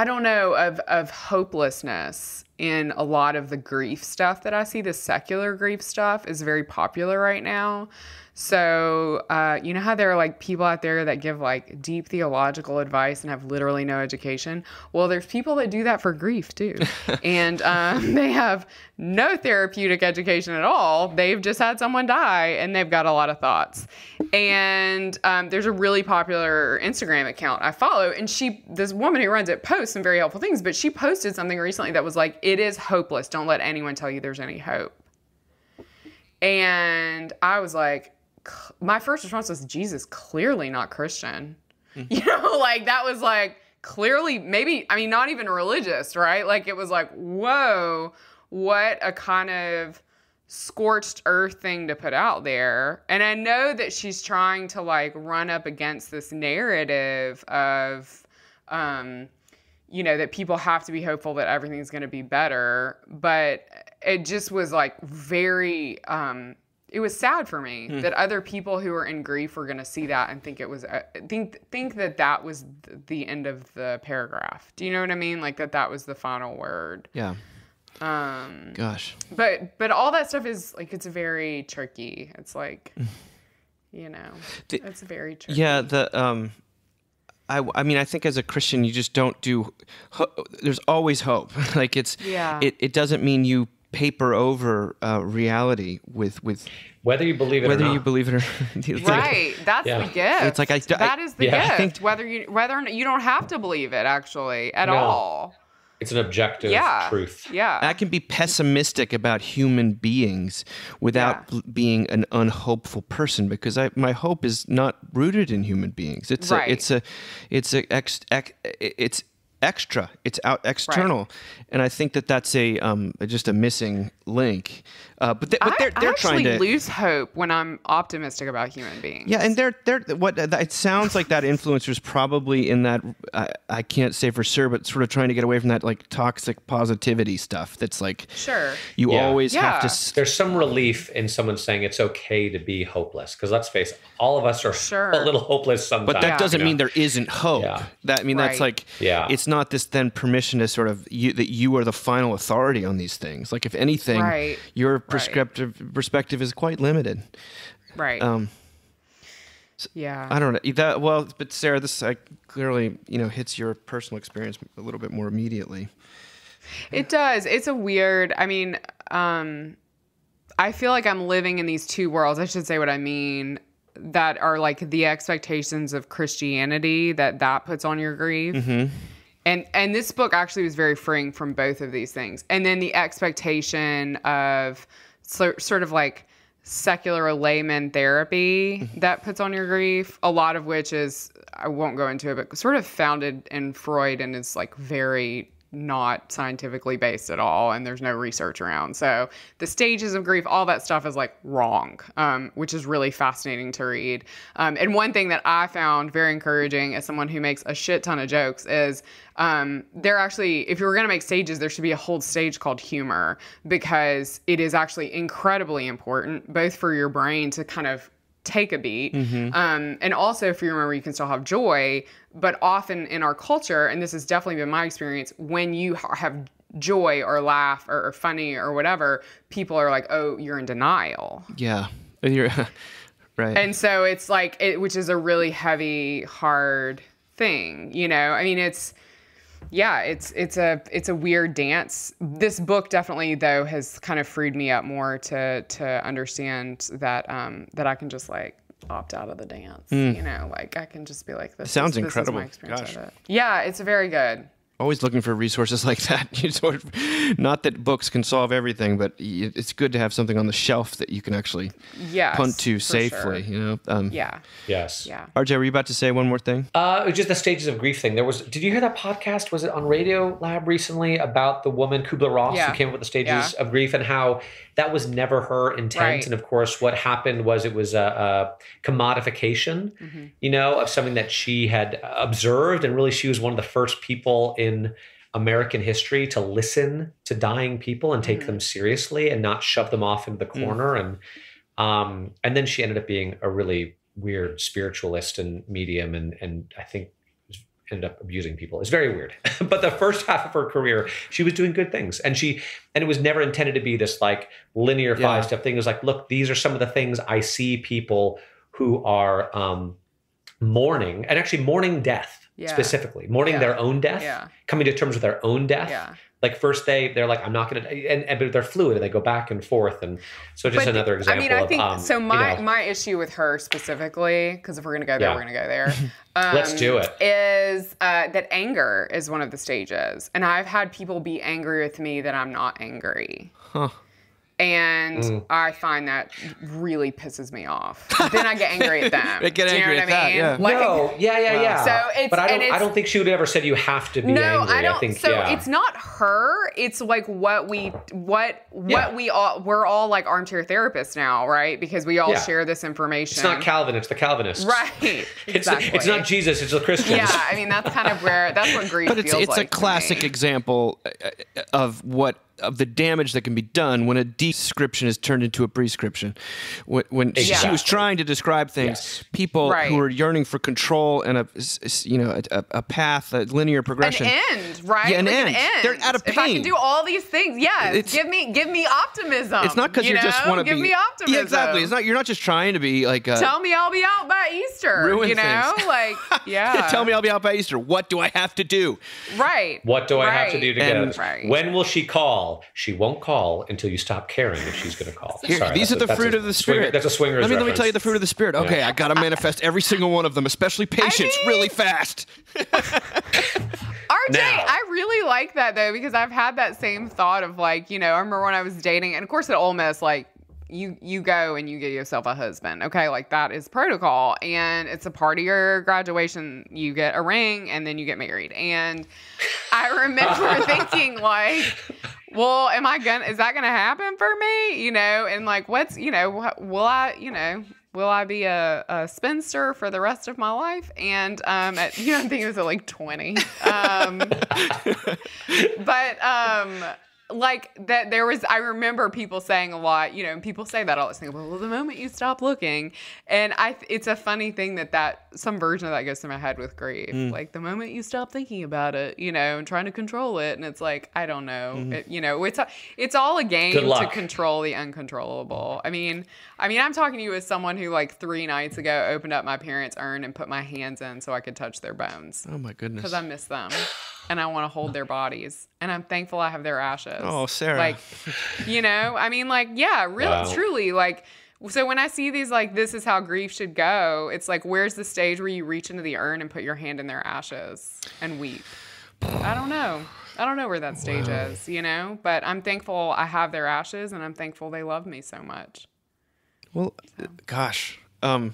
[SPEAKER 3] don't know, of hopelessness in a lot of the grief stuff that I see, the secular grief stuff is very popular right now. So, you know how there are like people out there that give like deep theological advice and have literally no education? Well, there's people that do that for grief too. And they have no therapeutic education at all. They've just had someone die and they've got a lot of thoughts. And there's a really popular Instagram account I follow. And this woman who runs it posts some very helpful things, but she posted something recently that was like, it is hopeless. Don't let anyone tell you there's any hope. And I was like, my first response was, Jesus, clearly not Christian. You know, like that was like clearly maybe, I mean, not even religious, right? Like it was like, whoa, what a kind of scorched earth thing to put out there. And I know that she's trying to like run up against this narrative of, that people have to be hopeful that everything's going to be better. But it just was like very, it was sad for me that other people who were in grief were going to see that and think it was, think that was the end of the paragraph. Do you know what I mean? Like that was the final word.
[SPEAKER 1] Yeah. Gosh.
[SPEAKER 3] But all that stuff is like, it's very tricky. It's like, it's very tricky.
[SPEAKER 1] Yeah. I mean, I think as a Christian, you just don't do, there's always hope. Like it doesn't mean you paper over reality with
[SPEAKER 4] whether you believe it or not.
[SPEAKER 1] Whether you believe it or
[SPEAKER 3] right. That's the gift.
[SPEAKER 1] It's like
[SPEAKER 3] that is the gift.
[SPEAKER 1] I think,
[SPEAKER 3] whether or not you don't have to believe it actually at all.
[SPEAKER 4] It's an objective truth.
[SPEAKER 3] Yeah.
[SPEAKER 1] I can be pessimistic about human beings without being an unhopeful person because my hope is not rooted in human beings. It's extra. It's out external,
[SPEAKER 3] right.
[SPEAKER 1] And I think that's just a missing link. But they're trying to
[SPEAKER 3] lose hope when I'm optimistic about human beings.
[SPEAKER 1] Yeah, and they're it sounds like that influencer's probably in that I can't say for sure, but sort of trying to get away from that like toxic positivity stuff. That's like you always have to.
[SPEAKER 4] There's some relief in someone saying it's okay to be hopeless because let's face it, all of us are a little hopeless sometimes.
[SPEAKER 1] But that doesn't mean there isn't hope. Yeah. That's like it's not this then permission to sort of that you are the final authority on these things. Like if anything, your perspective is quite limited.
[SPEAKER 3] Right.
[SPEAKER 1] I don't know. But Sarah, this clearly hits your personal experience a little bit more immediately.
[SPEAKER 3] It does. It's a weird. I mean, I feel like I'm living in these two worlds. I should say what I mean. That are like the expectations of Christianity that puts on your grief. Mm-hmm. And this book actually was very freeing from both of these things. And then the expectation of sort of like secular layman therapy that puts on your grief, a lot of which is, I won't go into it, but sort of founded in Freud and is like very not scientifically based at all, and there's no research around. So the stages of grief, all that stuff is like wrong, which is really fascinating to read. And one thing that I found very encouraging as someone who makes a shit ton of jokes is there actually, if you were going to make stages, there should be a whole stage called humor, because it is actually incredibly important, both for your brain to kind of take a beat. And also for your memory, you can still have joy, but often in our culture, and this has definitely been my experience, when you have joy or laugh or funny or whatever, people are like, oh, you're in denial.
[SPEAKER 1] Yeah. You're right.
[SPEAKER 3] And so it's like, which is a really heavy, hard thing, you know? I mean, it's a weird dance. This book definitely, though, has kind of freed me up more to understand that that I can just like opt out of the dance. You know, like I can just be like, this
[SPEAKER 1] Sounds
[SPEAKER 3] is
[SPEAKER 1] incredible.
[SPEAKER 3] my experience
[SPEAKER 1] Gosh.
[SPEAKER 3] of it. Yeah, it's very good.
[SPEAKER 1] Always looking for resources like that. You sort of, not that books can solve everything, but it's good to have something on the shelf that you can actually punt to
[SPEAKER 3] for
[SPEAKER 1] safely.
[SPEAKER 3] sure.
[SPEAKER 1] You know.
[SPEAKER 3] Yeah.
[SPEAKER 4] Yes.
[SPEAKER 3] Yeah.
[SPEAKER 1] RJ, were you about to say one more thing?
[SPEAKER 4] It was just the stages of grief thing. Did you hear that podcast? Was it on Radio Lab recently about the woman Kubler-Ross who came up with the stages of grief, and how that was never her intent?
[SPEAKER 3] Right.
[SPEAKER 4] And of course, what happened was it was a commodification, you know, of something that she had observed. And really, she was one of the first people in American history to listen to dying people and take them seriously and not shove them off into the corner. And then she ended up being a really weird spiritualist and medium, and I think ended up abusing people. It's very weird. But the first half of her career, she was doing good things. And it was never intended to be this like linear 5-step thing. It was like, look, these are some of the things I see people who are mourning, and actually mourning death specifically, mourning their own death, coming to terms with their own death.
[SPEAKER 3] Yeah.
[SPEAKER 4] Like first they're like, I'm not going to, but they're fluid and they go back and forth. And so just another example.
[SPEAKER 3] I mean, I think,
[SPEAKER 4] of,
[SPEAKER 3] so
[SPEAKER 4] you know,
[SPEAKER 3] my issue with her specifically, because if we're going to go there, we're going to go there.
[SPEAKER 4] Let's do it.
[SPEAKER 3] Is that anger is one of the stages. And I've had people be angry with me that I'm not angry.
[SPEAKER 1] Huh.
[SPEAKER 3] And I find that really pisses me off. Then I get angry at them.
[SPEAKER 1] Get angry at that, yeah.
[SPEAKER 3] Like,
[SPEAKER 4] no, yeah.
[SPEAKER 3] So
[SPEAKER 4] but I don't think she would ever said you have to be angry.
[SPEAKER 3] I don't.
[SPEAKER 4] think,
[SPEAKER 3] so it's not her. It's like we're all like armchair therapists now, right? Because we all share this information.
[SPEAKER 4] It's not Calvin. It's the Calvinists.
[SPEAKER 3] Right. Exactly.
[SPEAKER 4] It's not Jesus. It's the Christians.
[SPEAKER 3] Yeah. I mean, that's kind of that's what grief
[SPEAKER 1] But
[SPEAKER 3] feels like.
[SPEAKER 1] it's a classic example of the damage that can be done when a description is turned into a prescription. When she was trying to describe things, people who are yearning for control and a path, a linear progression,
[SPEAKER 3] an end, right?
[SPEAKER 1] Yeah, an
[SPEAKER 3] like
[SPEAKER 1] end. They're out of pain.
[SPEAKER 3] If I can do all these things, give me optimism.
[SPEAKER 1] It's not because you just want to
[SPEAKER 3] give me optimism.
[SPEAKER 1] Yeah, exactly. It's not. You're not just trying to be like.
[SPEAKER 3] Tell me I'll be out by Easter.
[SPEAKER 1] Ruin
[SPEAKER 3] you know,
[SPEAKER 1] things.
[SPEAKER 3] like
[SPEAKER 1] Tell me I'll be out by Easter. What do I have to do?
[SPEAKER 3] Right.
[SPEAKER 4] What do I have to do to get it?
[SPEAKER 3] Right.
[SPEAKER 4] When will she call? She won't call until you stop caring if she's going to call.
[SPEAKER 1] Here, these are the fruit of the spirit.
[SPEAKER 4] That's a swinger's
[SPEAKER 1] Let me
[SPEAKER 4] reference.
[SPEAKER 1] tell you the fruit of the spirit. Okay, I got to manifest every single one of them, especially patience, really fast.
[SPEAKER 3] RJ, I really like that though, because I've had that same thought of like, I remember when I was dating, and of course at Ole Miss, like you go and you get yourself a husband. Okay, like that is protocol, and it's a part of your graduation. You get a ring and then you get married. And I remember thinking like, well, is that gonna happen for me? And like, will I be a spinster for the rest of my life? And I think it was at like 20. Like that I remember people saying a lot, and people say that all the time, well, the moment you stop looking, and it's a funny thing that some version of that goes through my head with grief. Like the moment you stop thinking about it, and trying to control it. And it's like, I don't know, it's all a game to control the uncontrollable. I mean, I'm talking to you as someone who like 3 nights ago opened up my parents' urn and put my hands in so I could touch their bones.
[SPEAKER 1] Oh my goodness.
[SPEAKER 3] Because I miss them. And I want to hold their bodies. And I'm thankful I have their ashes.
[SPEAKER 1] Oh, Sarah.
[SPEAKER 3] Like, truly, like, so when I see these, like, this is how grief should go, it's like, where's the stage where you reach into the urn and put your hand in their ashes and weep? I don't know. I don't know where that stage is, but I'm thankful I have their ashes, and I'm thankful they love me so much.
[SPEAKER 1] Well, gosh, I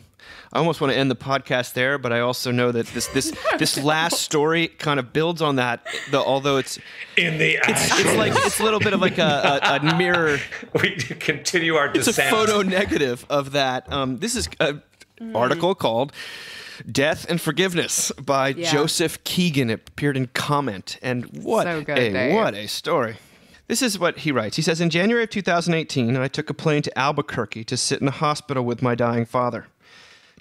[SPEAKER 1] almost want to end the podcast there, but I also know that this last story kind of builds on that. Although it's it's a little bit of like a mirror.
[SPEAKER 4] We continue our
[SPEAKER 1] It's
[SPEAKER 4] descent.
[SPEAKER 1] a photo negative of that. This is an article called "Death and Forgiveness" by Joseph Keegan. It appeared in Comment, and what a story. This is what he writes. He says, in January of 2018, I took a plane to Albuquerque to sit in a hospital with my dying father.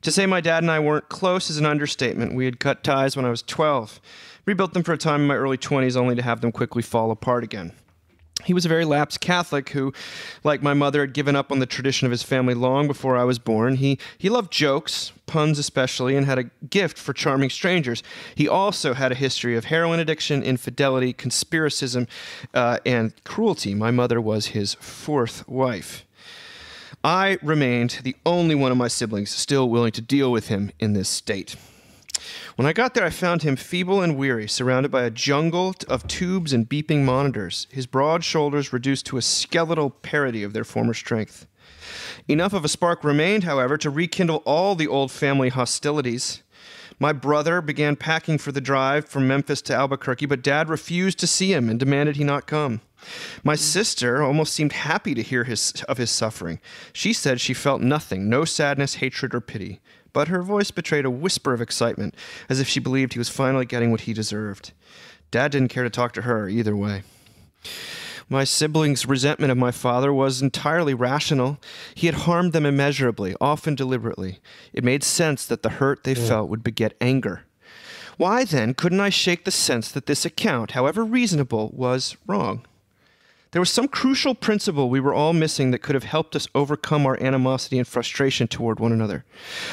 [SPEAKER 1] To say my dad and I weren't close is an understatement. We had cut ties when I was 12, rebuilt them for a time in my early 20s, only to have them quickly fall apart again. He was a very lapsed Catholic who, like my mother, had given up on the tradition of his family long before I was born. He loved jokes, puns especially, and had a gift for charming strangers. He also had a history of heroin addiction, infidelity, conspiracism, and cruelty. My mother was his fourth wife. I remained the only one of my siblings still willing to deal with him in this state. When I got there, I found him feeble and weary, surrounded by a jungle of tubes and beeping monitors, his broad shoulders reduced to a skeletal parody of their former strength. Enough of a spark remained, however, to rekindle all the old family hostilities. My brother began packing for the drive from Memphis to Albuquerque, but Dad refused to see him and demanded he not come. My sister almost seemed happy to hear of his suffering. She said she felt nothing, no sadness, hatred, or pity. But her voice betrayed a whisper of excitement, as if she believed he was finally getting what he deserved. Dad didn't care to talk to her either way. My siblings' resentment of my father was entirely rational. He had harmed them immeasurably, often deliberately. It made sense that the hurt they felt would beget anger. Why, then, couldn't I shake the sense that this account, however reasonable, was wrong? There was some crucial principle we were all missing that could have helped us overcome our animosity and frustration toward one another,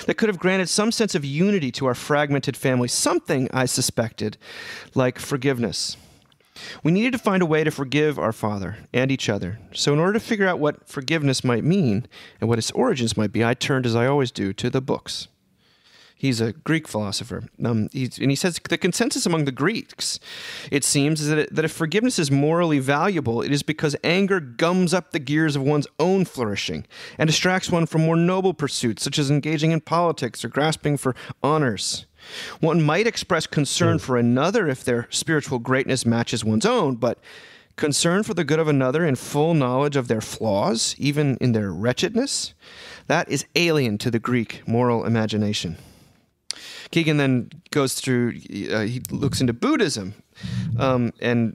[SPEAKER 1] that could have granted some sense of unity to our fragmented family, something, I suspected, like forgiveness. We needed to find a way to forgive our father and each other. So in order to figure out what forgiveness might mean and what its origins might be, I turned, as I always do, to the books. He's a Greek philosopher, and he says the consensus among the Greeks, it seems, is that if forgiveness is morally valuable, it is because anger gums up the gears of one's own flourishing and distracts one from more noble pursuits, such as engaging in politics or grasping for honors. One might express concern for another if their spiritual greatness matches one's own, but concern for the good of another in full knowledge of their flaws, even in their wretchedness, that is alien to the Greek moral imagination. Keegan then goes through, he looks into Buddhism, and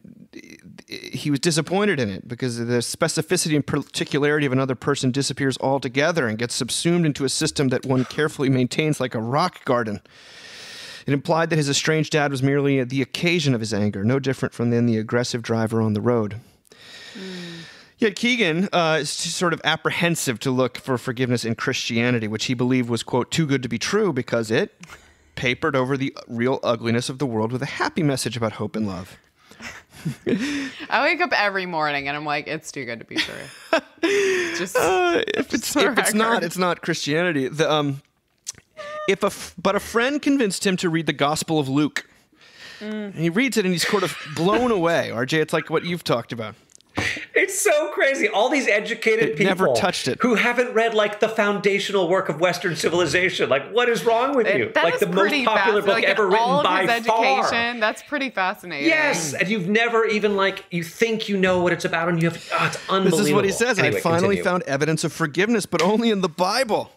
[SPEAKER 1] he was disappointed in it because the specificity and particularity of another person disappears altogether and gets subsumed into a system that one carefully maintains like a rock garden. It implied that his estranged dad was merely the occasion of his anger, no different from then the aggressive driver on the road. Yet Keegan is sort of apprehensive to look for forgiveness in Christianity, which he believed was, quote, too good to be true because it papered over the real ugliness of the world with a happy message about hope and love.
[SPEAKER 3] I wake up every morning and I'm like, it's too good to be true.
[SPEAKER 1] If it's not Christianity. But a friend convinced him to read the Gospel of Luke. And he reads it and he's sort of blown away. RJ, it's like what you've talked about.
[SPEAKER 4] It's so crazy. All these educated people
[SPEAKER 1] never touched it,
[SPEAKER 4] who haven't read like the foundational work of Western civilization. Like, what is wrong with you?
[SPEAKER 3] That
[SPEAKER 4] like the most popular book ever written by far.
[SPEAKER 3] That's pretty fascinating.
[SPEAKER 4] Yes, and you've never even you think you know what it's about, and you have. It's unbelievable.
[SPEAKER 1] This is what he says.
[SPEAKER 4] Anyway,
[SPEAKER 1] I finally found evidence of forgiveness, but only in the Bible.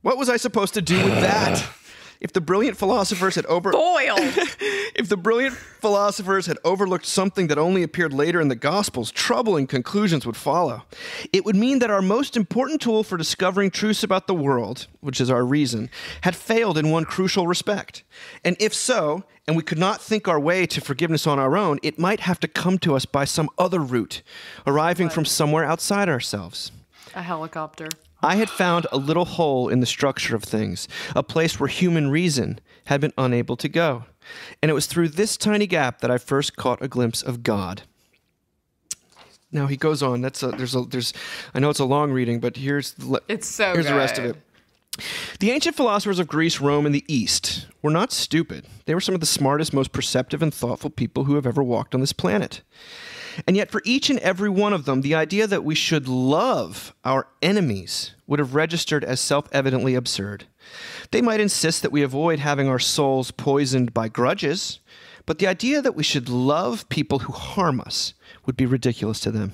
[SPEAKER 1] What was I supposed to do with that? If the brilliant philosophers had overlooked something that only appeared later in the Gospels, troubling conclusions would follow. It would mean that our most important tool for discovering truths about the world, which is our reason, had failed in one crucial respect. And if so, and we could not think our way to forgiveness on our own, it might have to come to us by some other route, arriving from somewhere outside ourselves.
[SPEAKER 3] A helicopter.
[SPEAKER 1] I had found a little hole in the structure of things, a place where human reason had been unable to go. And it was through this tiny gap that I first caught a glimpse of God. Now he goes on. I know it's a long reading, but here's the rest of it. The ancient philosophers of Greece, Rome, and the East were not stupid. They were some of the smartest, most perceptive, and thoughtful people who have ever walked on this planet. And yet for each and every one of them, the idea that we should love our enemies would have registered as self-evidently absurd. They might insist that we avoid having our souls poisoned by grudges, but the idea that we should love people who harm us would be ridiculous to them.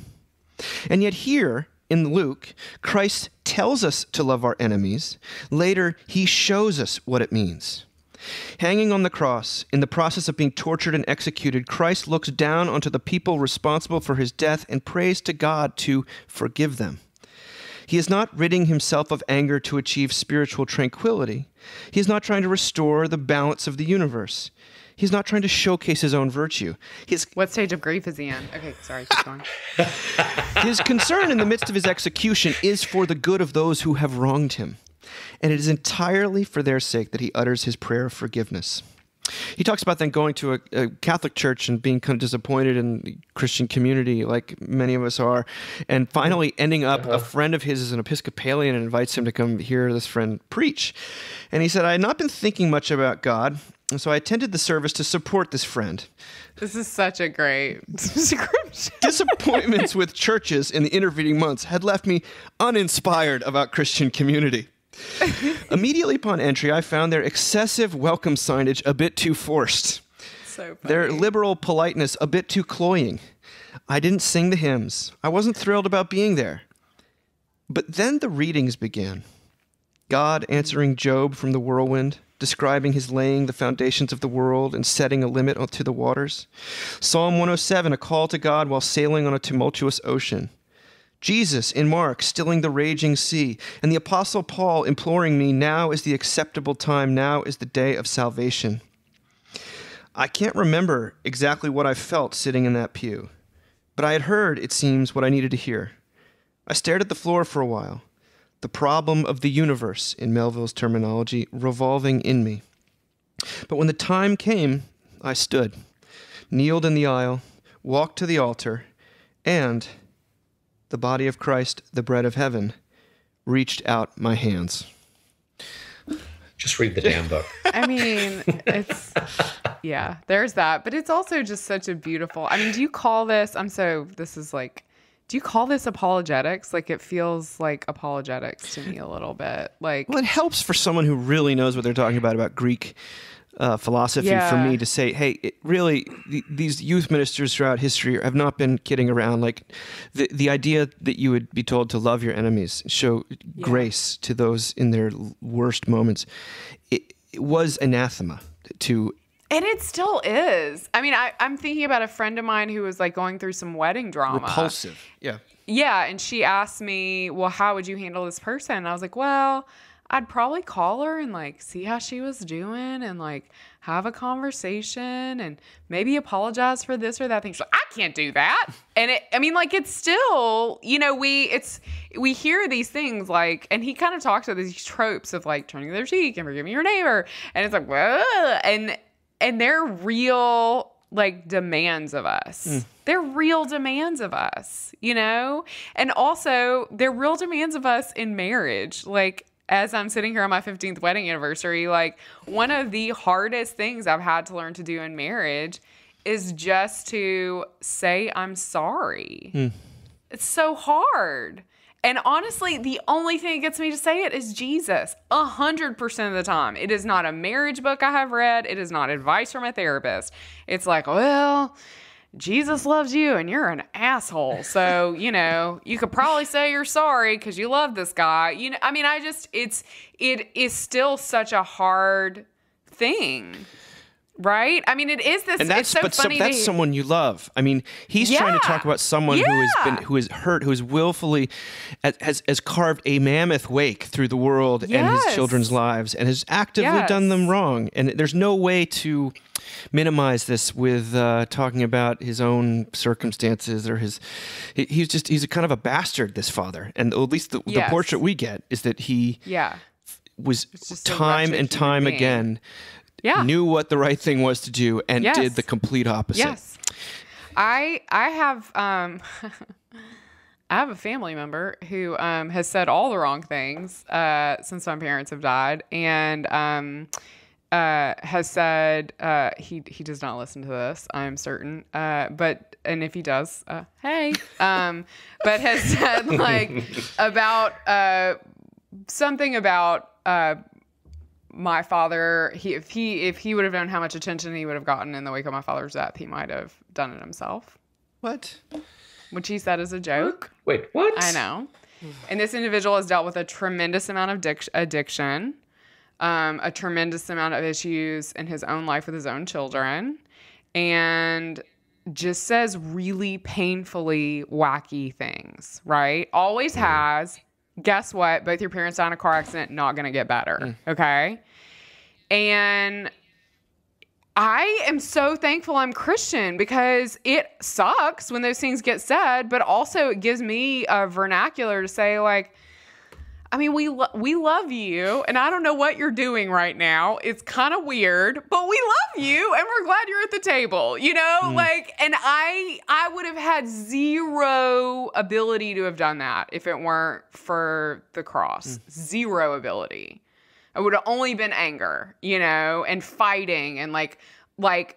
[SPEAKER 1] And yet here, in Luke, Christ tells us to love our enemies. Later, he shows us what it means. Hanging on the cross, in the process of being tortured and executed, Christ looks down onto the people responsible for his death and prays to God to forgive them. He is not ridding himself of anger to achieve spiritual tranquility. He is not trying to restore the balance of the universe. He's not trying to showcase his own virtue.
[SPEAKER 3] What stage of grief is he in? Okay, sorry, keep going.
[SPEAKER 1] His concern in the midst of his execution is for the good of those who have wronged him. And it is entirely for their sake that he utters his prayer of forgiveness. He talks about then going to a Catholic church and being kind of disappointed in the Christian community, like many of us are, and finally ending up, a friend of his is an Episcopalian and invites him to come hear this friend preach. And he said, I had not been thinking much about God, and so I attended the service to support this friend.
[SPEAKER 3] This is such a great description.
[SPEAKER 1] Disappointments with churches in the intervening months had left me uninspired about Christian community. Immediately upon entry, I found their excessive welcome signage a bit too forced.
[SPEAKER 3] So funny.
[SPEAKER 1] Their liberal politeness a bit too cloying. I didn't sing the hymns. I wasn't thrilled about being there. But then the readings began. God answering Job from the whirlwind, describing his laying the foundations of the world and setting a limit to the waters. Psalm 107, a call to God while sailing on a tumultuous ocean. Jesus in Mark stilling the raging sea, and the Apostle Paul imploring me, now is the acceptable time, now is the day of salvation. I can't remember exactly what I felt sitting in that pew, but I had heard, it seems, what I needed to hear. I stared at the floor for a while, the problem of the universe, in Melville's terminology, revolving in me. But when the time came, I stood, kneeled in the aisle, walked to the altar, and the body of Christ, the bread of heaven, reached out my hands.
[SPEAKER 4] Just read the damn book.
[SPEAKER 3] I mean, it's, yeah, there's that. But it's also just such a beautiful, I mean, do you call this, do you call this apologetics? Like, it feels like apologetics to me a little bit. Like,
[SPEAKER 1] well, it helps for someone who really knows what they're talking about Greek philosophy, for me to say, hey, these youth ministers throughout history have not been kidding around. Like the idea that you would be told to love your enemies, show grace to those in their worst moments, it was anathema to.
[SPEAKER 3] And it still is. I mean, I'm thinking about a friend of mine who was like going through some wedding drama.
[SPEAKER 1] Repulsive. Yeah.
[SPEAKER 3] Yeah. And she asked me, well, how would you handle this person? And I was like, well, I'd probably call her and like see how she was doing and like have a conversation and maybe apologize for this or that thing. She's like, I can't do that. And it's still, we hear these things like, and he kind of talks about these tropes of like turning their cheek and forgiving your neighbor. And it's like, whoa. And they're real like demands of us. They're real demands of us, and also they're real demands of us in marriage. Like, as I'm sitting here on my 15th wedding anniversary, like one of the hardest things I've had to learn to do in marriage is just to say I'm sorry. It's so hard. And honestly, the only thing that gets me to say it is Jesus. 100% of the time. It is not a marriage book I have read. It is not advice from a therapist. It's like, well, Jesus loves you and you're an asshole. So, you could probably say you're sorry because you love this guy. It is still such a hard thing. Right? I mean, it is this.
[SPEAKER 1] And that's,
[SPEAKER 3] it's so funny.
[SPEAKER 1] That's someone you love. I mean, he's trying to talk about someone who is hurt, who is willfully has carved a mammoth wake through the world and his children's lives, and has actively done them wrong. And there's no way to minimize this with talking about his own circumstances or he's a kind of a bastard, this father. And at least the portrait we get is that he was time and time again. Knew what the right thing was to do and did the complete opposite.
[SPEAKER 3] Yes. I have I have a family member who has said all the wrong things since my parents have died, and has said he does not listen to this, I'm certain. And if he does, hey. But has said like about something about my father. If he would have known how much attention he would have gotten in the wake of my father's death, he might have done it himself.
[SPEAKER 1] What?
[SPEAKER 3] Which he said as a joke.
[SPEAKER 4] Wait, what?
[SPEAKER 3] I know. And this individual has dealt with a tremendous amount of addiction, a tremendous amount of issues in his own life with his own children, and just says really painfully wacky things, right? Always has. Guess what? Both your parents died in a car accident, not going to get better, okay? And I am so thankful I'm Christian because it sucks when those things get said, but also it gives me a vernacular to say, like, I mean, we love you, and I don't know what you're doing right now. It's kind of weird, but we love you, and we're glad you're at the table, you know? Like, and I would have had zero ability to have done that if it weren't for the cross. Zero ability. It would have only been anger, you know, and fighting, and like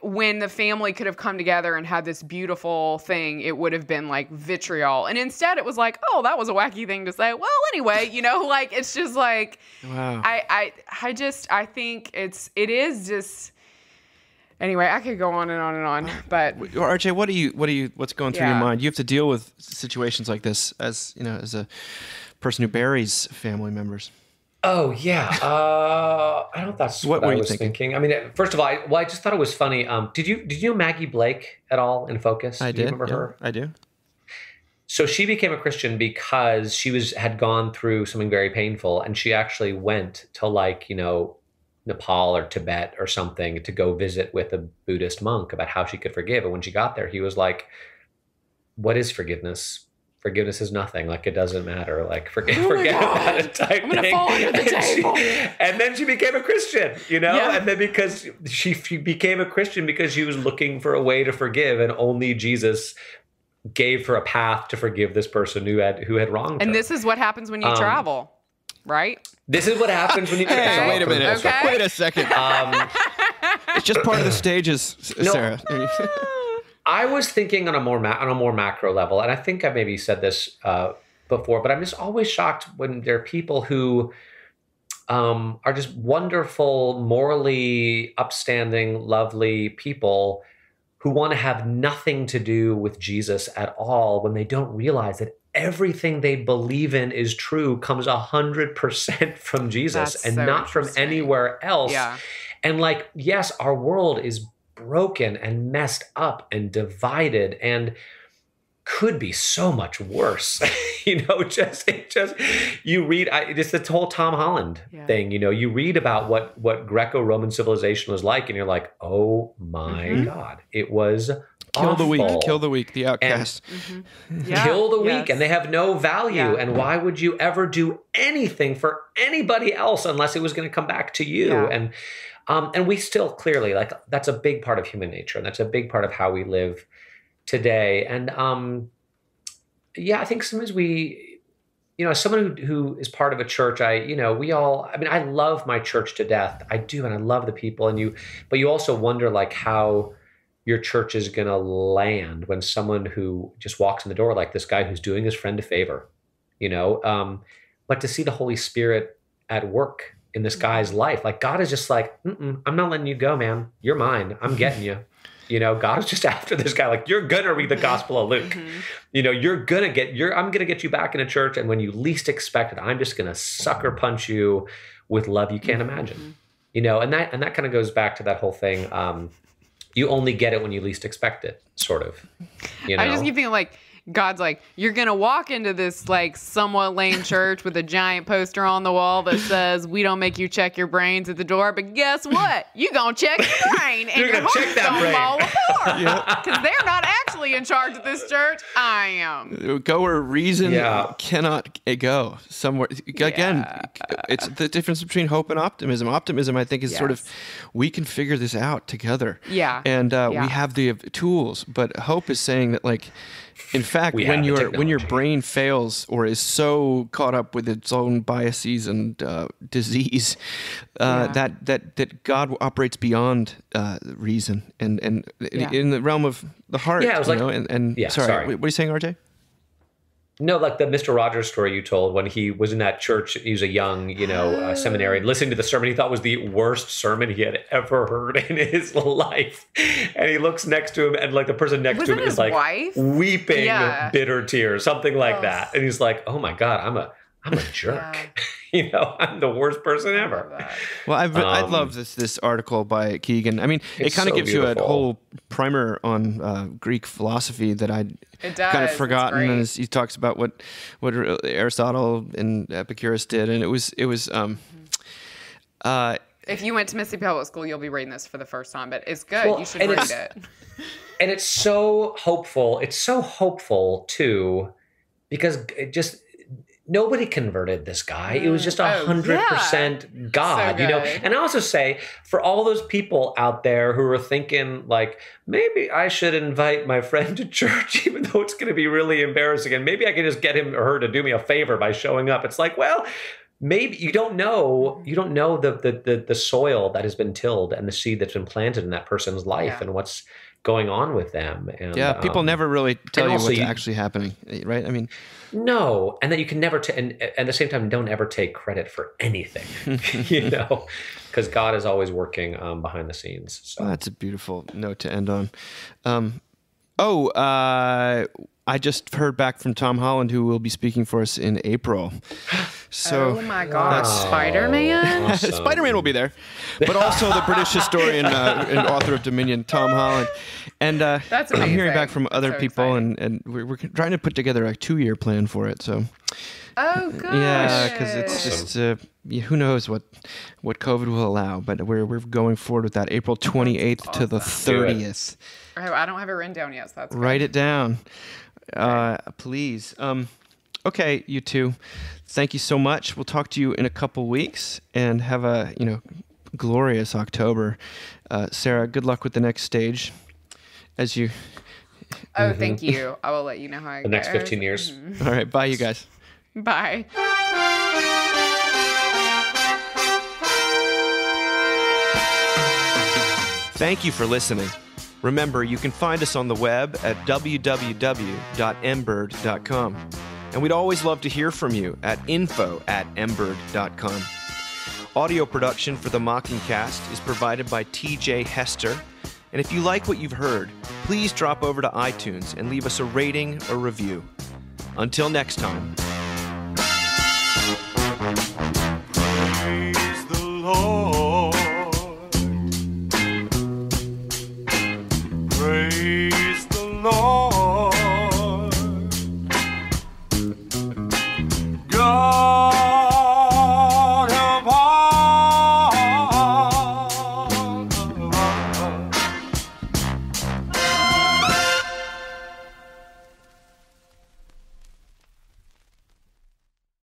[SPEAKER 3] when the family could have come together and had this beautiful thing, it would have been like vitriol. And instead it was like, oh, that was a wacky thing to say. Well, anyway, you know, like, it's just like,
[SPEAKER 1] wow.
[SPEAKER 3] I think it is just, anyway, I could go on and on and on, but
[SPEAKER 1] RJ, what's going through your mind? You have to deal with situations like this as, you know, as a person who buries family members.
[SPEAKER 4] Oh, yeah. I don't know if that's what I was thinking. I mean, first of all, I just thought it was funny. Did you know Maggie Blake at all in Focus?
[SPEAKER 1] I
[SPEAKER 4] do you
[SPEAKER 1] did.
[SPEAKER 4] remember her?
[SPEAKER 1] I do.
[SPEAKER 4] So she became a Christian because she had gone through something very painful, and she actually went to, like, you know, Nepal or Tibet or something to go visit with a Buddhist monk about how she could forgive. And when she got there, he was like, what is forgiveness? Forgiveness is nothing. Like, it doesn't matter. Like, forget about it type
[SPEAKER 3] I'm gonna
[SPEAKER 4] thing.
[SPEAKER 3] fall under the table.
[SPEAKER 4] And then she became a Christian, you know? Yeah. And then because she became a Christian because she was looking for a way to forgive, and only Jesus gave her a path to forgive this person who had wronged her.
[SPEAKER 3] And this is what happens when you travel, right?
[SPEAKER 4] This is what happens when you travel.
[SPEAKER 1] Hey, wait a minute.
[SPEAKER 3] Okay.
[SPEAKER 1] Wait a second. It's just part of the stages, Sarah.
[SPEAKER 4] I was thinking on a more macro level, and I think I maybe said this before, but I'm just always shocked when there are people who are just wonderful, morally upstanding, lovely people who want to have nothing to do with Jesus at all, when they don't realize that everything they believe in is true, comes 100% from Jesus.
[SPEAKER 3] That's
[SPEAKER 4] and
[SPEAKER 3] so
[SPEAKER 4] not from anywhere else.
[SPEAKER 3] Yeah.
[SPEAKER 4] And like, yes, our world is broken and messed up and divided and could be so much worse. You know, you read, it's the whole Tom Holland thing, you know, you read about what Greco-Roman civilization was like, and you're like, oh my God, it was
[SPEAKER 1] Kill the weak,
[SPEAKER 4] awful.
[SPEAKER 1] kill the weak, the outcast.
[SPEAKER 4] Kill the weak, and they have no value. And why would you ever do anything for anybody else unless it was going to come back to you?
[SPEAKER 3] Yeah.
[SPEAKER 4] And we still clearly, like, that's a big part of human nature, and that's a big part of how we live today. And I think sometimes we, you know, as someone who is part of a church, I love my church to death. I do, and I love the people. But you also wonder, like, how your church is going to land when someone who just walks in the door, like this guy who's doing his friend a favor, you know, but to see the Holy Spirit at work in this guy's life, like, God is just like, I'm not letting you go, man. You're mine. I'm getting you. You know, God is just after this guy. Like, you're going to read the Gospel of Luke. You know, I'm going to get you back in a church. And when you least expect it, I'm just going to sucker punch you with love you can't imagine. You know, and that kind of goes back to that whole thing. You only get it when you least expect it, sort of. You know?
[SPEAKER 3] I just keep thinking, like, God's like, you're going to walk into this, like, somewhat lame church with a giant poster on the wall that says, we don't make you check your brains at the door, but guess what? You're going to check your brain, and your heart's going to fall apart. Because they're not actually in charge of this church. I am.
[SPEAKER 1] Go where reason cannot go. Somewhere. Again, it's the difference between hope and optimism. Optimism, I think, is sort of, we can figure this out together.
[SPEAKER 3] Yeah.
[SPEAKER 1] And we have the tools. But hope is saying that, like, In fact,
[SPEAKER 4] We
[SPEAKER 1] when
[SPEAKER 4] have the
[SPEAKER 1] your
[SPEAKER 4] technology.
[SPEAKER 1] brain fails or is so caught up with its own biases and disease, that God operates beyond reason and in the realm of the heart.
[SPEAKER 4] Yeah, it was like-
[SPEAKER 1] and sorry,
[SPEAKER 4] sorry.
[SPEAKER 1] what are you saying, RJ?
[SPEAKER 4] No, like the Mr. Rogers story you told when he was in that church. He was a young, seminarian, listening to the sermon he thought was the worst sermon he had ever heard in his life. And he looks next to him, and like the person next
[SPEAKER 3] Was
[SPEAKER 4] to
[SPEAKER 3] it
[SPEAKER 4] him
[SPEAKER 3] his
[SPEAKER 4] is like
[SPEAKER 3] wife?
[SPEAKER 4] weeping
[SPEAKER 3] Yeah.
[SPEAKER 4] bitter tears, something like that. And he's like, "Oh my God, I'm a jerk. I'm the worst person
[SPEAKER 3] I love
[SPEAKER 4] ever."
[SPEAKER 3] that.
[SPEAKER 1] Well, I love this article by Keegan. I mean, it
[SPEAKER 4] It's
[SPEAKER 1] kind of
[SPEAKER 4] so
[SPEAKER 1] gives you a
[SPEAKER 4] beautiful.
[SPEAKER 1] whole primer on Greek philosophy that I'd
[SPEAKER 3] It does.
[SPEAKER 1] kind of
[SPEAKER 3] It's
[SPEAKER 1] forgotten.
[SPEAKER 3] great.
[SPEAKER 1] And he talks about what Aristotle and Epicurus did, and it was
[SPEAKER 3] If you went to Mississippi Public School, you'll be reading this for the first time, but it's good.
[SPEAKER 4] Well,
[SPEAKER 3] You should
[SPEAKER 4] and
[SPEAKER 3] read
[SPEAKER 4] it's-
[SPEAKER 3] it.
[SPEAKER 4] And it's so hopeful. It's so hopeful too, because it just nobody converted this guy. It was just 100% God,
[SPEAKER 3] So good.
[SPEAKER 4] And I also say for all those people out there who are thinking like, maybe I should invite my friend to church, even though it's going to be really embarrassing, and maybe I can just get him or her to do me a favor by showing up. It's like, well, maybe you don't know the soil that has been tilled and the seed that's been planted in that person's life
[SPEAKER 3] Yeah.
[SPEAKER 4] and what's going on with them. And,
[SPEAKER 1] people never really tell you
[SPEAKER 4] also
[SPEAKER 1] what's
[SPEAKER 4] you-
[SPEAKER 1] actually happening, right? I mean,
[SPEAKER 4] no, and that you can never and at the same time don't ever take credit for anything, because God is always working behind the scenes. So
[SPEAKER 1] that's a beautiful note to end on. I just heard back from Tom Holland, who will be speaking for us in April. So
[SPEAKER 3] Oh my God, Spider-Man?
[SPEAKER 4] Awesome.
[SPEAKER 1] Spider-Man will be there, but also the British historian and author of Dominion, Tom Holland. And
[SPEAKER 3] That's
[SPEAKER 1] I'm hearing
[SPEAKER 3] amazing.
[SPEAKER 1] back from other
[SPEAKER 3] so
[SPEAKER 1] people,
[SPEAKER 3] exciting.
[SPEAKER 1] and we're trying to put together a 2-year plan for it. So
[SPEAKER 3] Oh, good.
[SPEAKER 1] yeah, because it's just who knows what COVID will allow, but we're going forward with that April 28th to the
[SPEAKER 3] awesome.
[SPEAKER 1] 30th.
[SPEAKER 3] Oh, I don't have it written down yet, so that's good.
[SPEAKER 1] Write it down, please. Okay, you two. Thank you so much. We'll talk to you in a couple weeks, and have a glorious October. Sarah, good luck with the next stage. As you,
[SPEAKER 3] Oh, thank you. I will let you know how it
[SPEAKER 4] the next
[SPEAKER 3] goes.
[SPEAKER 4] 15 years.
[SPEAKER 1] all right, bye, you guys.
[SPEAKER 3] Bye.
[SPEAKER 1] Thank you for listening. Remember, you can find us on the web at www.mbird.com. And we'd always love to hear from you at info@mbird.com. Audio production for the Mockingcast is provided by TJ Hester. And if you like what you've heard, please drop over to iTunes and leave us a rating or review. Until next time.
[SPEAKER 2] Praise the Lord. Praise